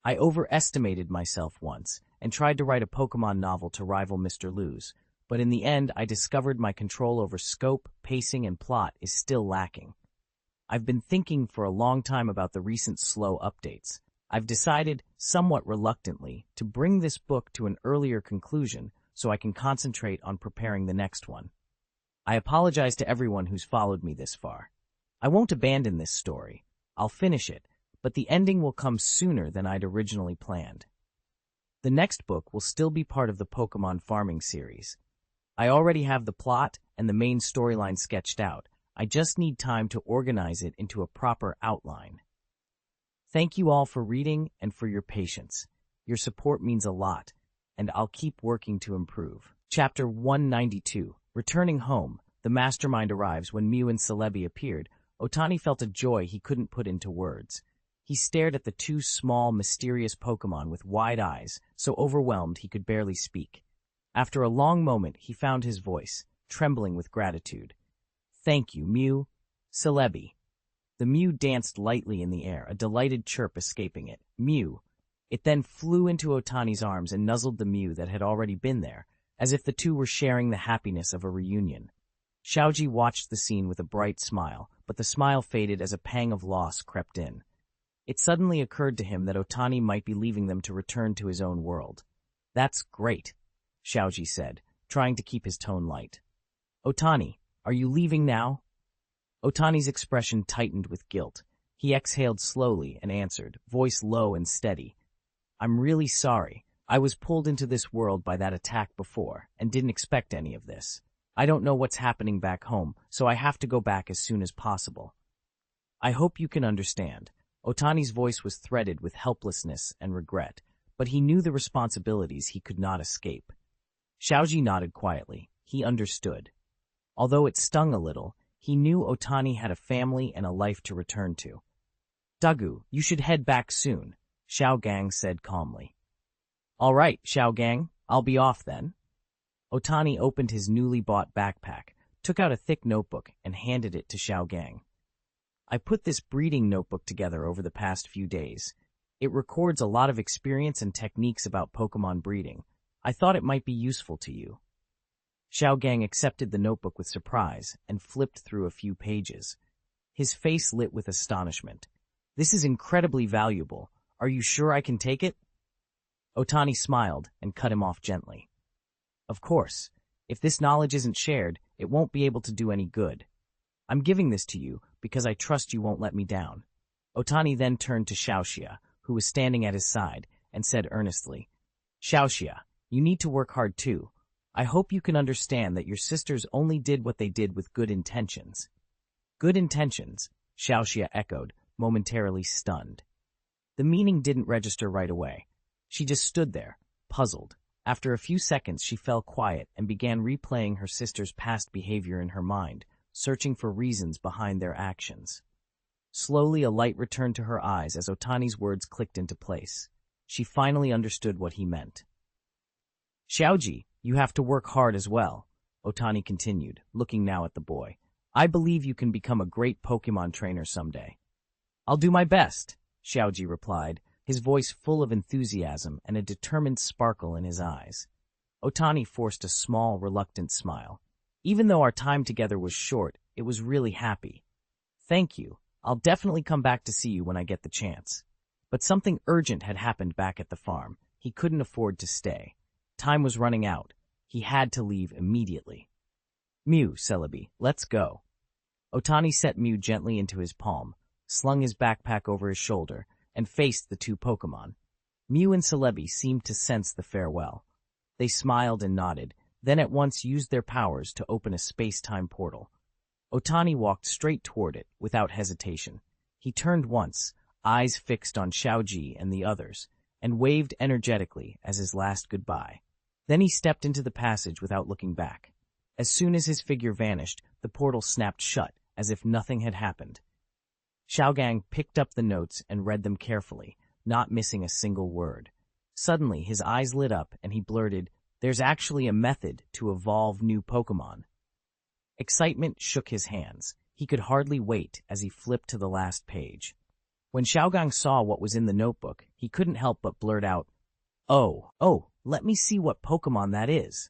I overestimated myself once and tried to write a Pokémon novel to rival Mr. Lu's, but in the end I discovered my control over scope, pacing, and plot is still lacking. I've been thinking for a long time about the recent slow updates. I've decided, somewhat reluctantly, to bring this book to an earlier conclusion so I can concentrate on preparing the next one. I apologize to everyone who's followed me this far. I won't abandon this story. I'll finish it, but the ending will come sooner than I'd originally planned. The next book will still be part of the Pokémon farming series. I already have the plot and the main storyline sketched out. I just need time to organize it into a proper outline. Thank you all for reading and for your patience. Your support means a lot, and I'll keep working to improve. Chapter 192. Returning home, the mastermind arrives when Mew and Celebi appeared. Otani felt a joy he couldn't put into words. He stared at the two small, mysterious Pokémon with wide eyes, so overwhelmed he could barely speak. After a long moment, he found his voice, trembling with gratitude. "Thank you, Mew. Celebi." The Mew danced lightly in the air, a delighted chirp escaping it. "Mew." It then flew into Otani's arms and nuzzled the Mew that had already been there, as if the two were sharing the happiness of a reunion. Xiaoji watched the scene with a bright smile, but the smile faded as a pang of loss crept in. It suddenly occurred to him that Otani might be leaving them to return to his own world. "That's great," Xiaoji said, trying to keep his tone light. "Otani, are you leaving now?" Otani's expression tightened with guilt. He exhaled slowly and answered, voice low and steady. "I'm really sorry. I was pulled into this world by that attack before, and didn't expect any of this. I don't know what's happening back home, so I have to go back as soon as possible. I hope you can understand. Otani's voice was threaded with helplessness and regret, but he knew the responsibilities he could not escape. Xiaoji nodded quietly. He understood. Although it stung a little, he knew Otani had a family and a life to return to. "Dagu, you should head back soon," Xiao Gang said calmly. "All right, Xiao Gang, I'll be off then." Otani opened his newly bought backpack, took out a thick notebook, and handed it to Xiao Gang. "I put this breeding notebook together over the past few days. It records a lot of experience and techniques about Pokémon breeding. I thought it might be useful to you." Xiao Gang accepted the notebook with surprise and flipped through a few pages. His face lit with astonishment. "This is incredibly valuable. Are you sure I can take it?" Otani smiled and cut him off gently. "Of course. If this knowledge isn't shared, it won't be able to do any good. I'm giving this to you because I trust you won't let me down." Otani then turned to Xiaoxia, who was standing at his side, and said earnestly, "Xiaoxia, you need to work hard too. I hope you can understand that your sisters only did what they did with good intentions." "Good intentions," Xiaoxia echoed, momentarily stunned. The meaning didn't register right away. She just stood there, puzzled. After a few seconds, she fell quiet and began replaying her sister's past behavior in her mind, searching for reasons behind their actions. Slowly, a light returned to her eyes as Otani's words clicked into place. She finally understood what he meant. "Xiaoji, you have to work hard as well," Otani continued, looking now at the boy. "I believe you can become a great Pokémon trainer someday." "I'll do my best," Xiaoji replied, his voice full of enthusiasm and a determined sparkle in his eyes. Otani forced a small, reluctant smile. "Even though our time together was short, it was really happy. Thank you. I'll definitely come back to see you when I get the chance." But something urgent had happened back at the farm. He couldn't afford to stay. Time was running out. He had to leave immediately. "Mew, Celebi, let's go." Otani set Mew gently into his palm, slung his backpack over his shoulder, and faced the two Pokémon. Mew and Celebi seemed to sense the farewell. They smiled and nodded, then at once used their powers to open a space-time portal. Otani walked straight toward it, without hesitation. He turned once, eyes fixed on Xiaoji and the others, and waved energetically as his last goodbye. Then he stepped into the passage without looking back. As soon as his figure vanished, the portal snapped shut, as if nothing had happened. Xiaogang picked up the notes and read them carefully, not missing a single word. Suddenly, his eyes lit up and he blurted, "There's actually a method to evolve new Pokémon." Excitement shook his hands. He could hardly wait as he flipped to the last page. When Xiaogang saw what was in the notebook, he couldn't help but blurt out, Oh, let me see what Pokémon that is."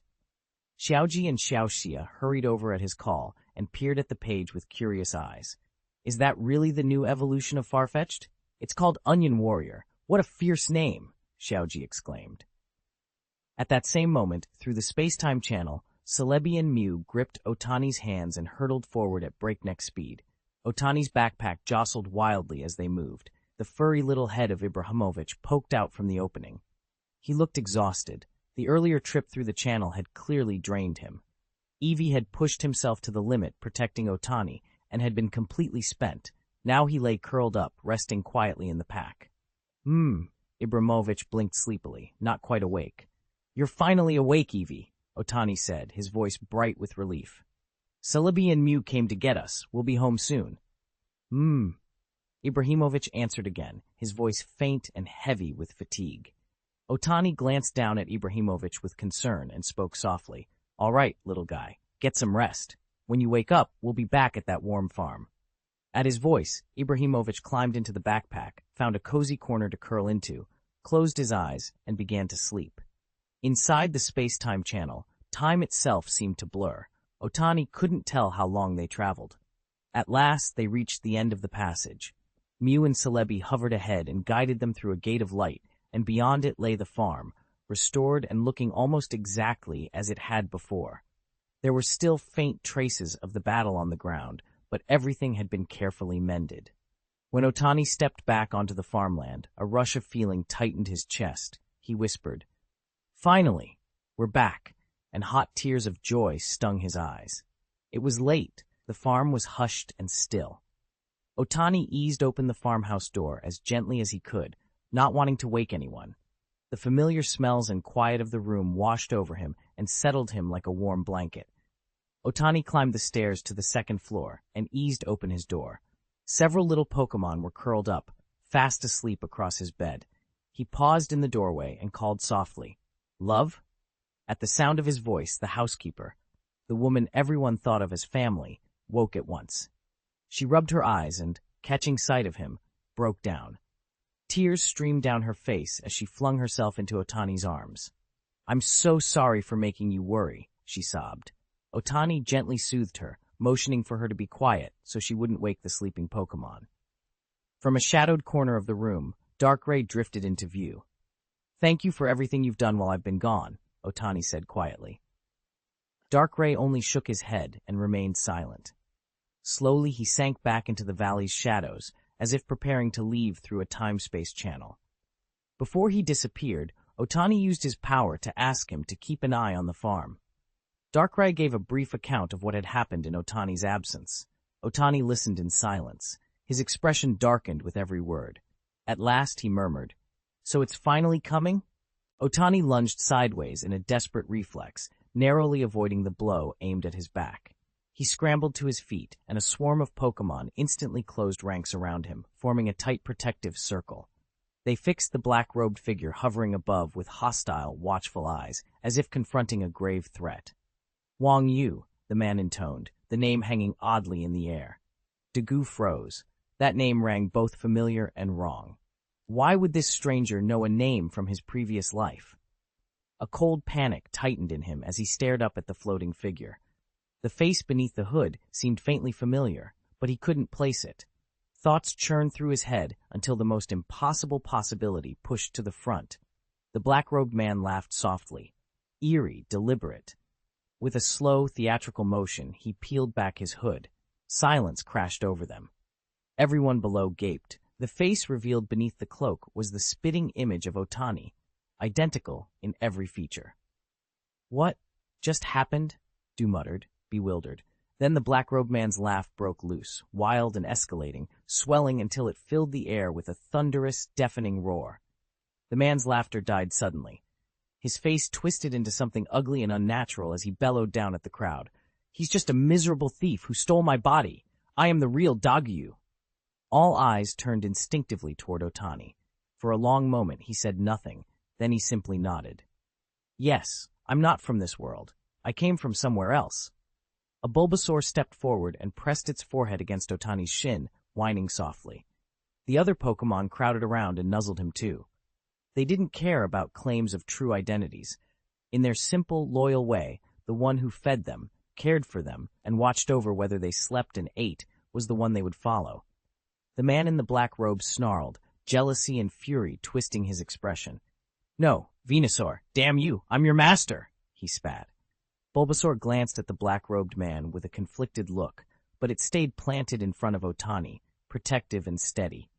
Xiaoji and Xiaoxia hurried over at his call and peered at the page with curious eyes. "Is that really the new evolution of Farfetch'd? It's called Onion Warrior. What a fierce name!" Xiaoji exclaimed. At that same moment, through the space-time channel, Celebi and Mew gripped Otani's hands and hurtled forward at breakneck speed. Otani's backpack jostled wildly as they moved. The furry little head of Ibrahimovic poked out from the opening. He looked exhausted. The earlier trip through the channel had clearly drained him. Eevee had pushed himself to the limit, protecting Otani, and had been completely spent. Now he lay curled up, resting quietly in the pack. Ibrahimovic blinked sleepily, not quite awake. "You're finally awake, Eevee," Otani said, his voice bright with relief. "Celebi and Mew came to get us. We'll be home soon." Ibrahimovic answered again, his voice faint and heavy with fatigue. Otani glanced down at Ibrahimovic with concern and spoke softly. "All right, little guy, get some rest. When you wake up, we'll be back at that warm farm." At his voice, Ibrahimovic climbed into the backpack, found a cozy corner to curl into, closed his eyes, and began to sleep. Inside the space-time channel, time itself seemed to blur. Otani couldn't tell how long they traveled. At last, they reached the end of the passage. Mew and Celebi hovered ahead and guided them through a gate of light, and beyond it lay the farm, restored and looking almost exactly as it had before. There were still faint traces of the battle on the ground, but everything had been carefully mended. When Otani stepped back onto the farmland, a rush of feeling tightened his chest. He whispered, "Finally, we're back," and hot tears of joy stung his eyes. It was late. The farm was hushed and still. Otani eased open the farmhouse door as gently as he could, not wanting to wake anyone. The familiar smells and quiet of the room washed over him and settled him like a warm blanket. Otani climbed the stairs to the second floor and eased open his door. Several little Pokémon were curled up, fast asleep across his bed. He paused in the doorway and called softly, "Love?" At the sound of his voice, the housekeeper, the woman everyone thought of as family, woke at once. She rubbed her eyes and, catching sight of him, broke down. Tears streamed down her face as she flung herself into Otani's arms. "I'm so sorry for making you worry," she sobbed. Otani gently soothed her, motioning for her to be quiet so she wouldn't wake the sleeping Pokémon. From a shadowed corner of the room, Darkrai drifted into view. "Thank you for everything you've done while I've been gone," Otani said quietly. Darkrai only shook his head and remained silent. Slowly he sank back into the valley's shadows, as if preparing to leave through a time-space channel. Before he disappeared, Otani used his power to ask him to keep an eye on the farm. Darkrai gave a brief account of what had happened in Otani's absence. Otani listened in silence. His expression darkened with every word. At last he murmured, "So it's finally coming?" Otani lunged sideways in a desperate reflex, narrowly avoiding the blow aimed at his back. He scrambled to his feet, and a swarm of Pokémon instantly closed ranks around him, forming a tight protective circle. They fixed the black-robed figure hovering above with hostile, watchful eyes, as if confronting a grave threat. "Wang Yu," the man intoned, the name hanging oddly in the air. Dagu froze. That name rang both familiar and wrong. Why would this stranger know a name from his previous life? A cold panic tightened in him as he stared up at the floating figure. The face beneath the hood seemed faintly familiar, but he couldn't place it. Thoughts churned through his head until the most impossible possibility pushed to the front. The black-robed man laughed softly, eerie, deliberate. With a slow, theatrical motion, he peeled back his hood. Silence crashed over them. Everyone below gaped. The face revealed beneath the cloak was the spitting image of Otani, identical in every feature. "What just happened?" Du muttered, bewildered. Then the black-robed man's laugh broke loose, wild and escalating, swelling until it filled the air with a thunderous, deafening roar. The man's laughter died suddenly. His face twisted into something ugly and unnatural as he bellowed down at the crowd. "He's just a miserable thief who stole my body. I am the real Dagu." All eyes turned instinctively toward Otani. For a long moment he said nothing, then he simply nodded. "Yes, I'm not from this world. I came from somewhere else." A Bulbasaur stepped forward and pressed its forehead against Otani's shin, whining softly. The other Pokémon crowded around and nuzzled him too. They didn't care about claims of true identities. In their simple, loyal way, the one who fed them, cared for them, and watched over whether they slept and ate was the one they would follow. The man in the black robe snarled, jealousy and fury twisting his expression. "No, Venusaur, damn you, I'm your master," he spat. Bulbasaur glanced at the black-robed man with a conflicted look, but it stayed planted in front of Otani, protective and steady.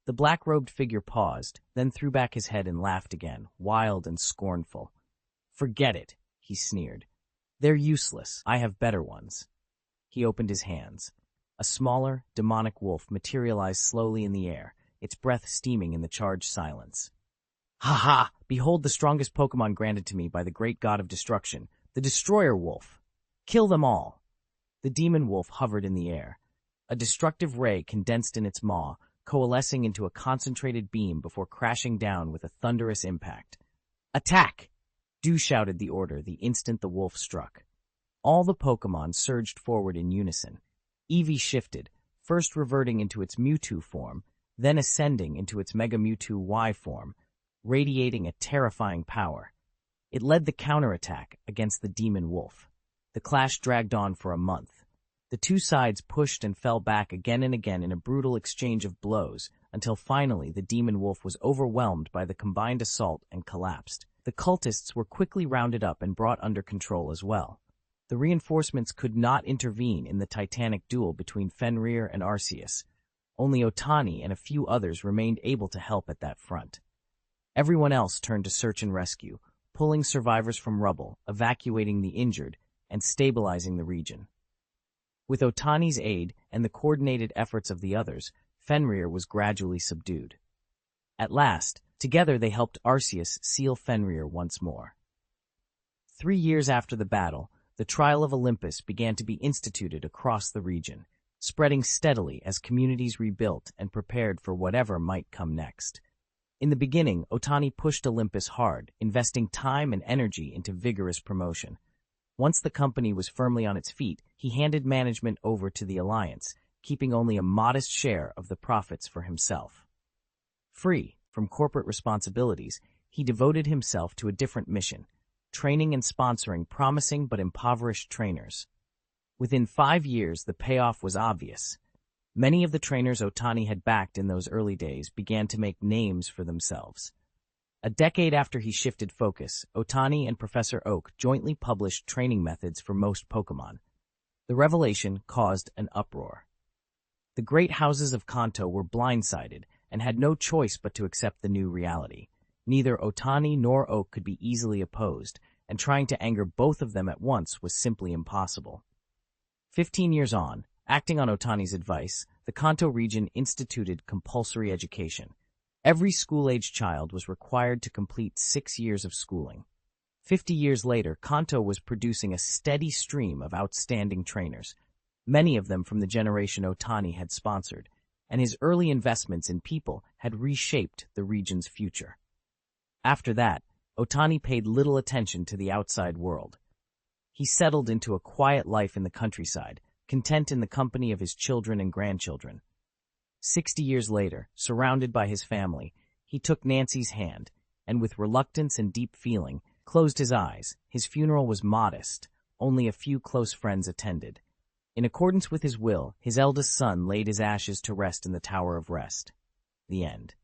The black-robed figure paused, then threw back his head and laughed again, wild and scornful. "Forget it," he sneered. "They're useless. I have better ones." He opened his hands. A smaller, demonic wolf materialized slowly in the air, its breath steaming in the charged silence. "Ha ha! Behold the strongest Pokémon granted to me by the great god of destruction, the Destroyer Wolf! Kill them all!" The demon wolf hovered in the air. A destructive ray condensed in its maw, coalescing into a concentrated beam before crashing down with a thunderous impact. "Attack!" Du shouted the order the instant the wolf struck. All the Pokémon surged forward in unison. Eevee shifted, first reverting into its Mewtwo form, then ascending into its Mega Mewtwo Y form, radiating a terrifying power. It led the counterattack against the demon wolf. The clash dragged on for a month. The two sides pushed and fell back again and again in a brutal exchange of blows, until finally the demon wolf was overwhelmed by the combined assault and collapsed. The cultists were quickly rounded up and brought under control as well. The reinforcements could not intervene in the titanic duel between Fenrir and Arceus. Only Otani and a few others remained able to help at that front. Everyone else turned to search and rescue, pulling survivors from rubble, evacuating the injured, and stabilizing the region. With Otani's aid and the coordinated efforts of the others, Fenrir was gradually subdued. At last, together they helped Arceus seal Fenrir once more. 3 years after the battle, the Trial of Olympus began to be instituted across the region, spreading steadily as communities rebuilt and prepared for whatever might come next. In the beginning, Otani pushed Olympus hard, investing time and energy into vigorous promotion. Once the company was firmly on its feet, he handed management over to the Alliance, keeping only a modest share of the profits for himself. Free from corporate responsibilities, he devoted himself to a different mission, training and sponsoring promising but impoverished trainers. Within 5 years, the payoff was obvious. Many of the trainers Otani had backed in those early days began to make names for themselves. A decade after he shifted focus, Otani and Professor Oak jointly published training methods for most Pokémon. The revelation caused an uproar. The great houses of Kanto were blindsided and had no choice but to accept the new reality. Neither Otani nor Oak could be easily opposed, and trying to anger both of them at once was simply impossible. 15 years on, acting on Otani's advice, the Kanto region instituted compulsory education. Every school-age child was required to complete 6 years of schooling. 50 years later, Kanto was producing a steady stream of outstanding trainers, many of them from the generation Otani had sponsored, and his early investments in people had reshaped the region's future. After that, Otani paid little attention to the outside world. He settled into a quiet life in the countryside, content in the company of his children and grandchildren. 60 years later, surrounded by his family, he took Nancy's hand, and with reluctance and deep feeling, closed his eyes. His funeral was modest, only a few close friends attended. In accordance with his will, his eldest son laid his ashes to rest in the Tower of Rest. The end.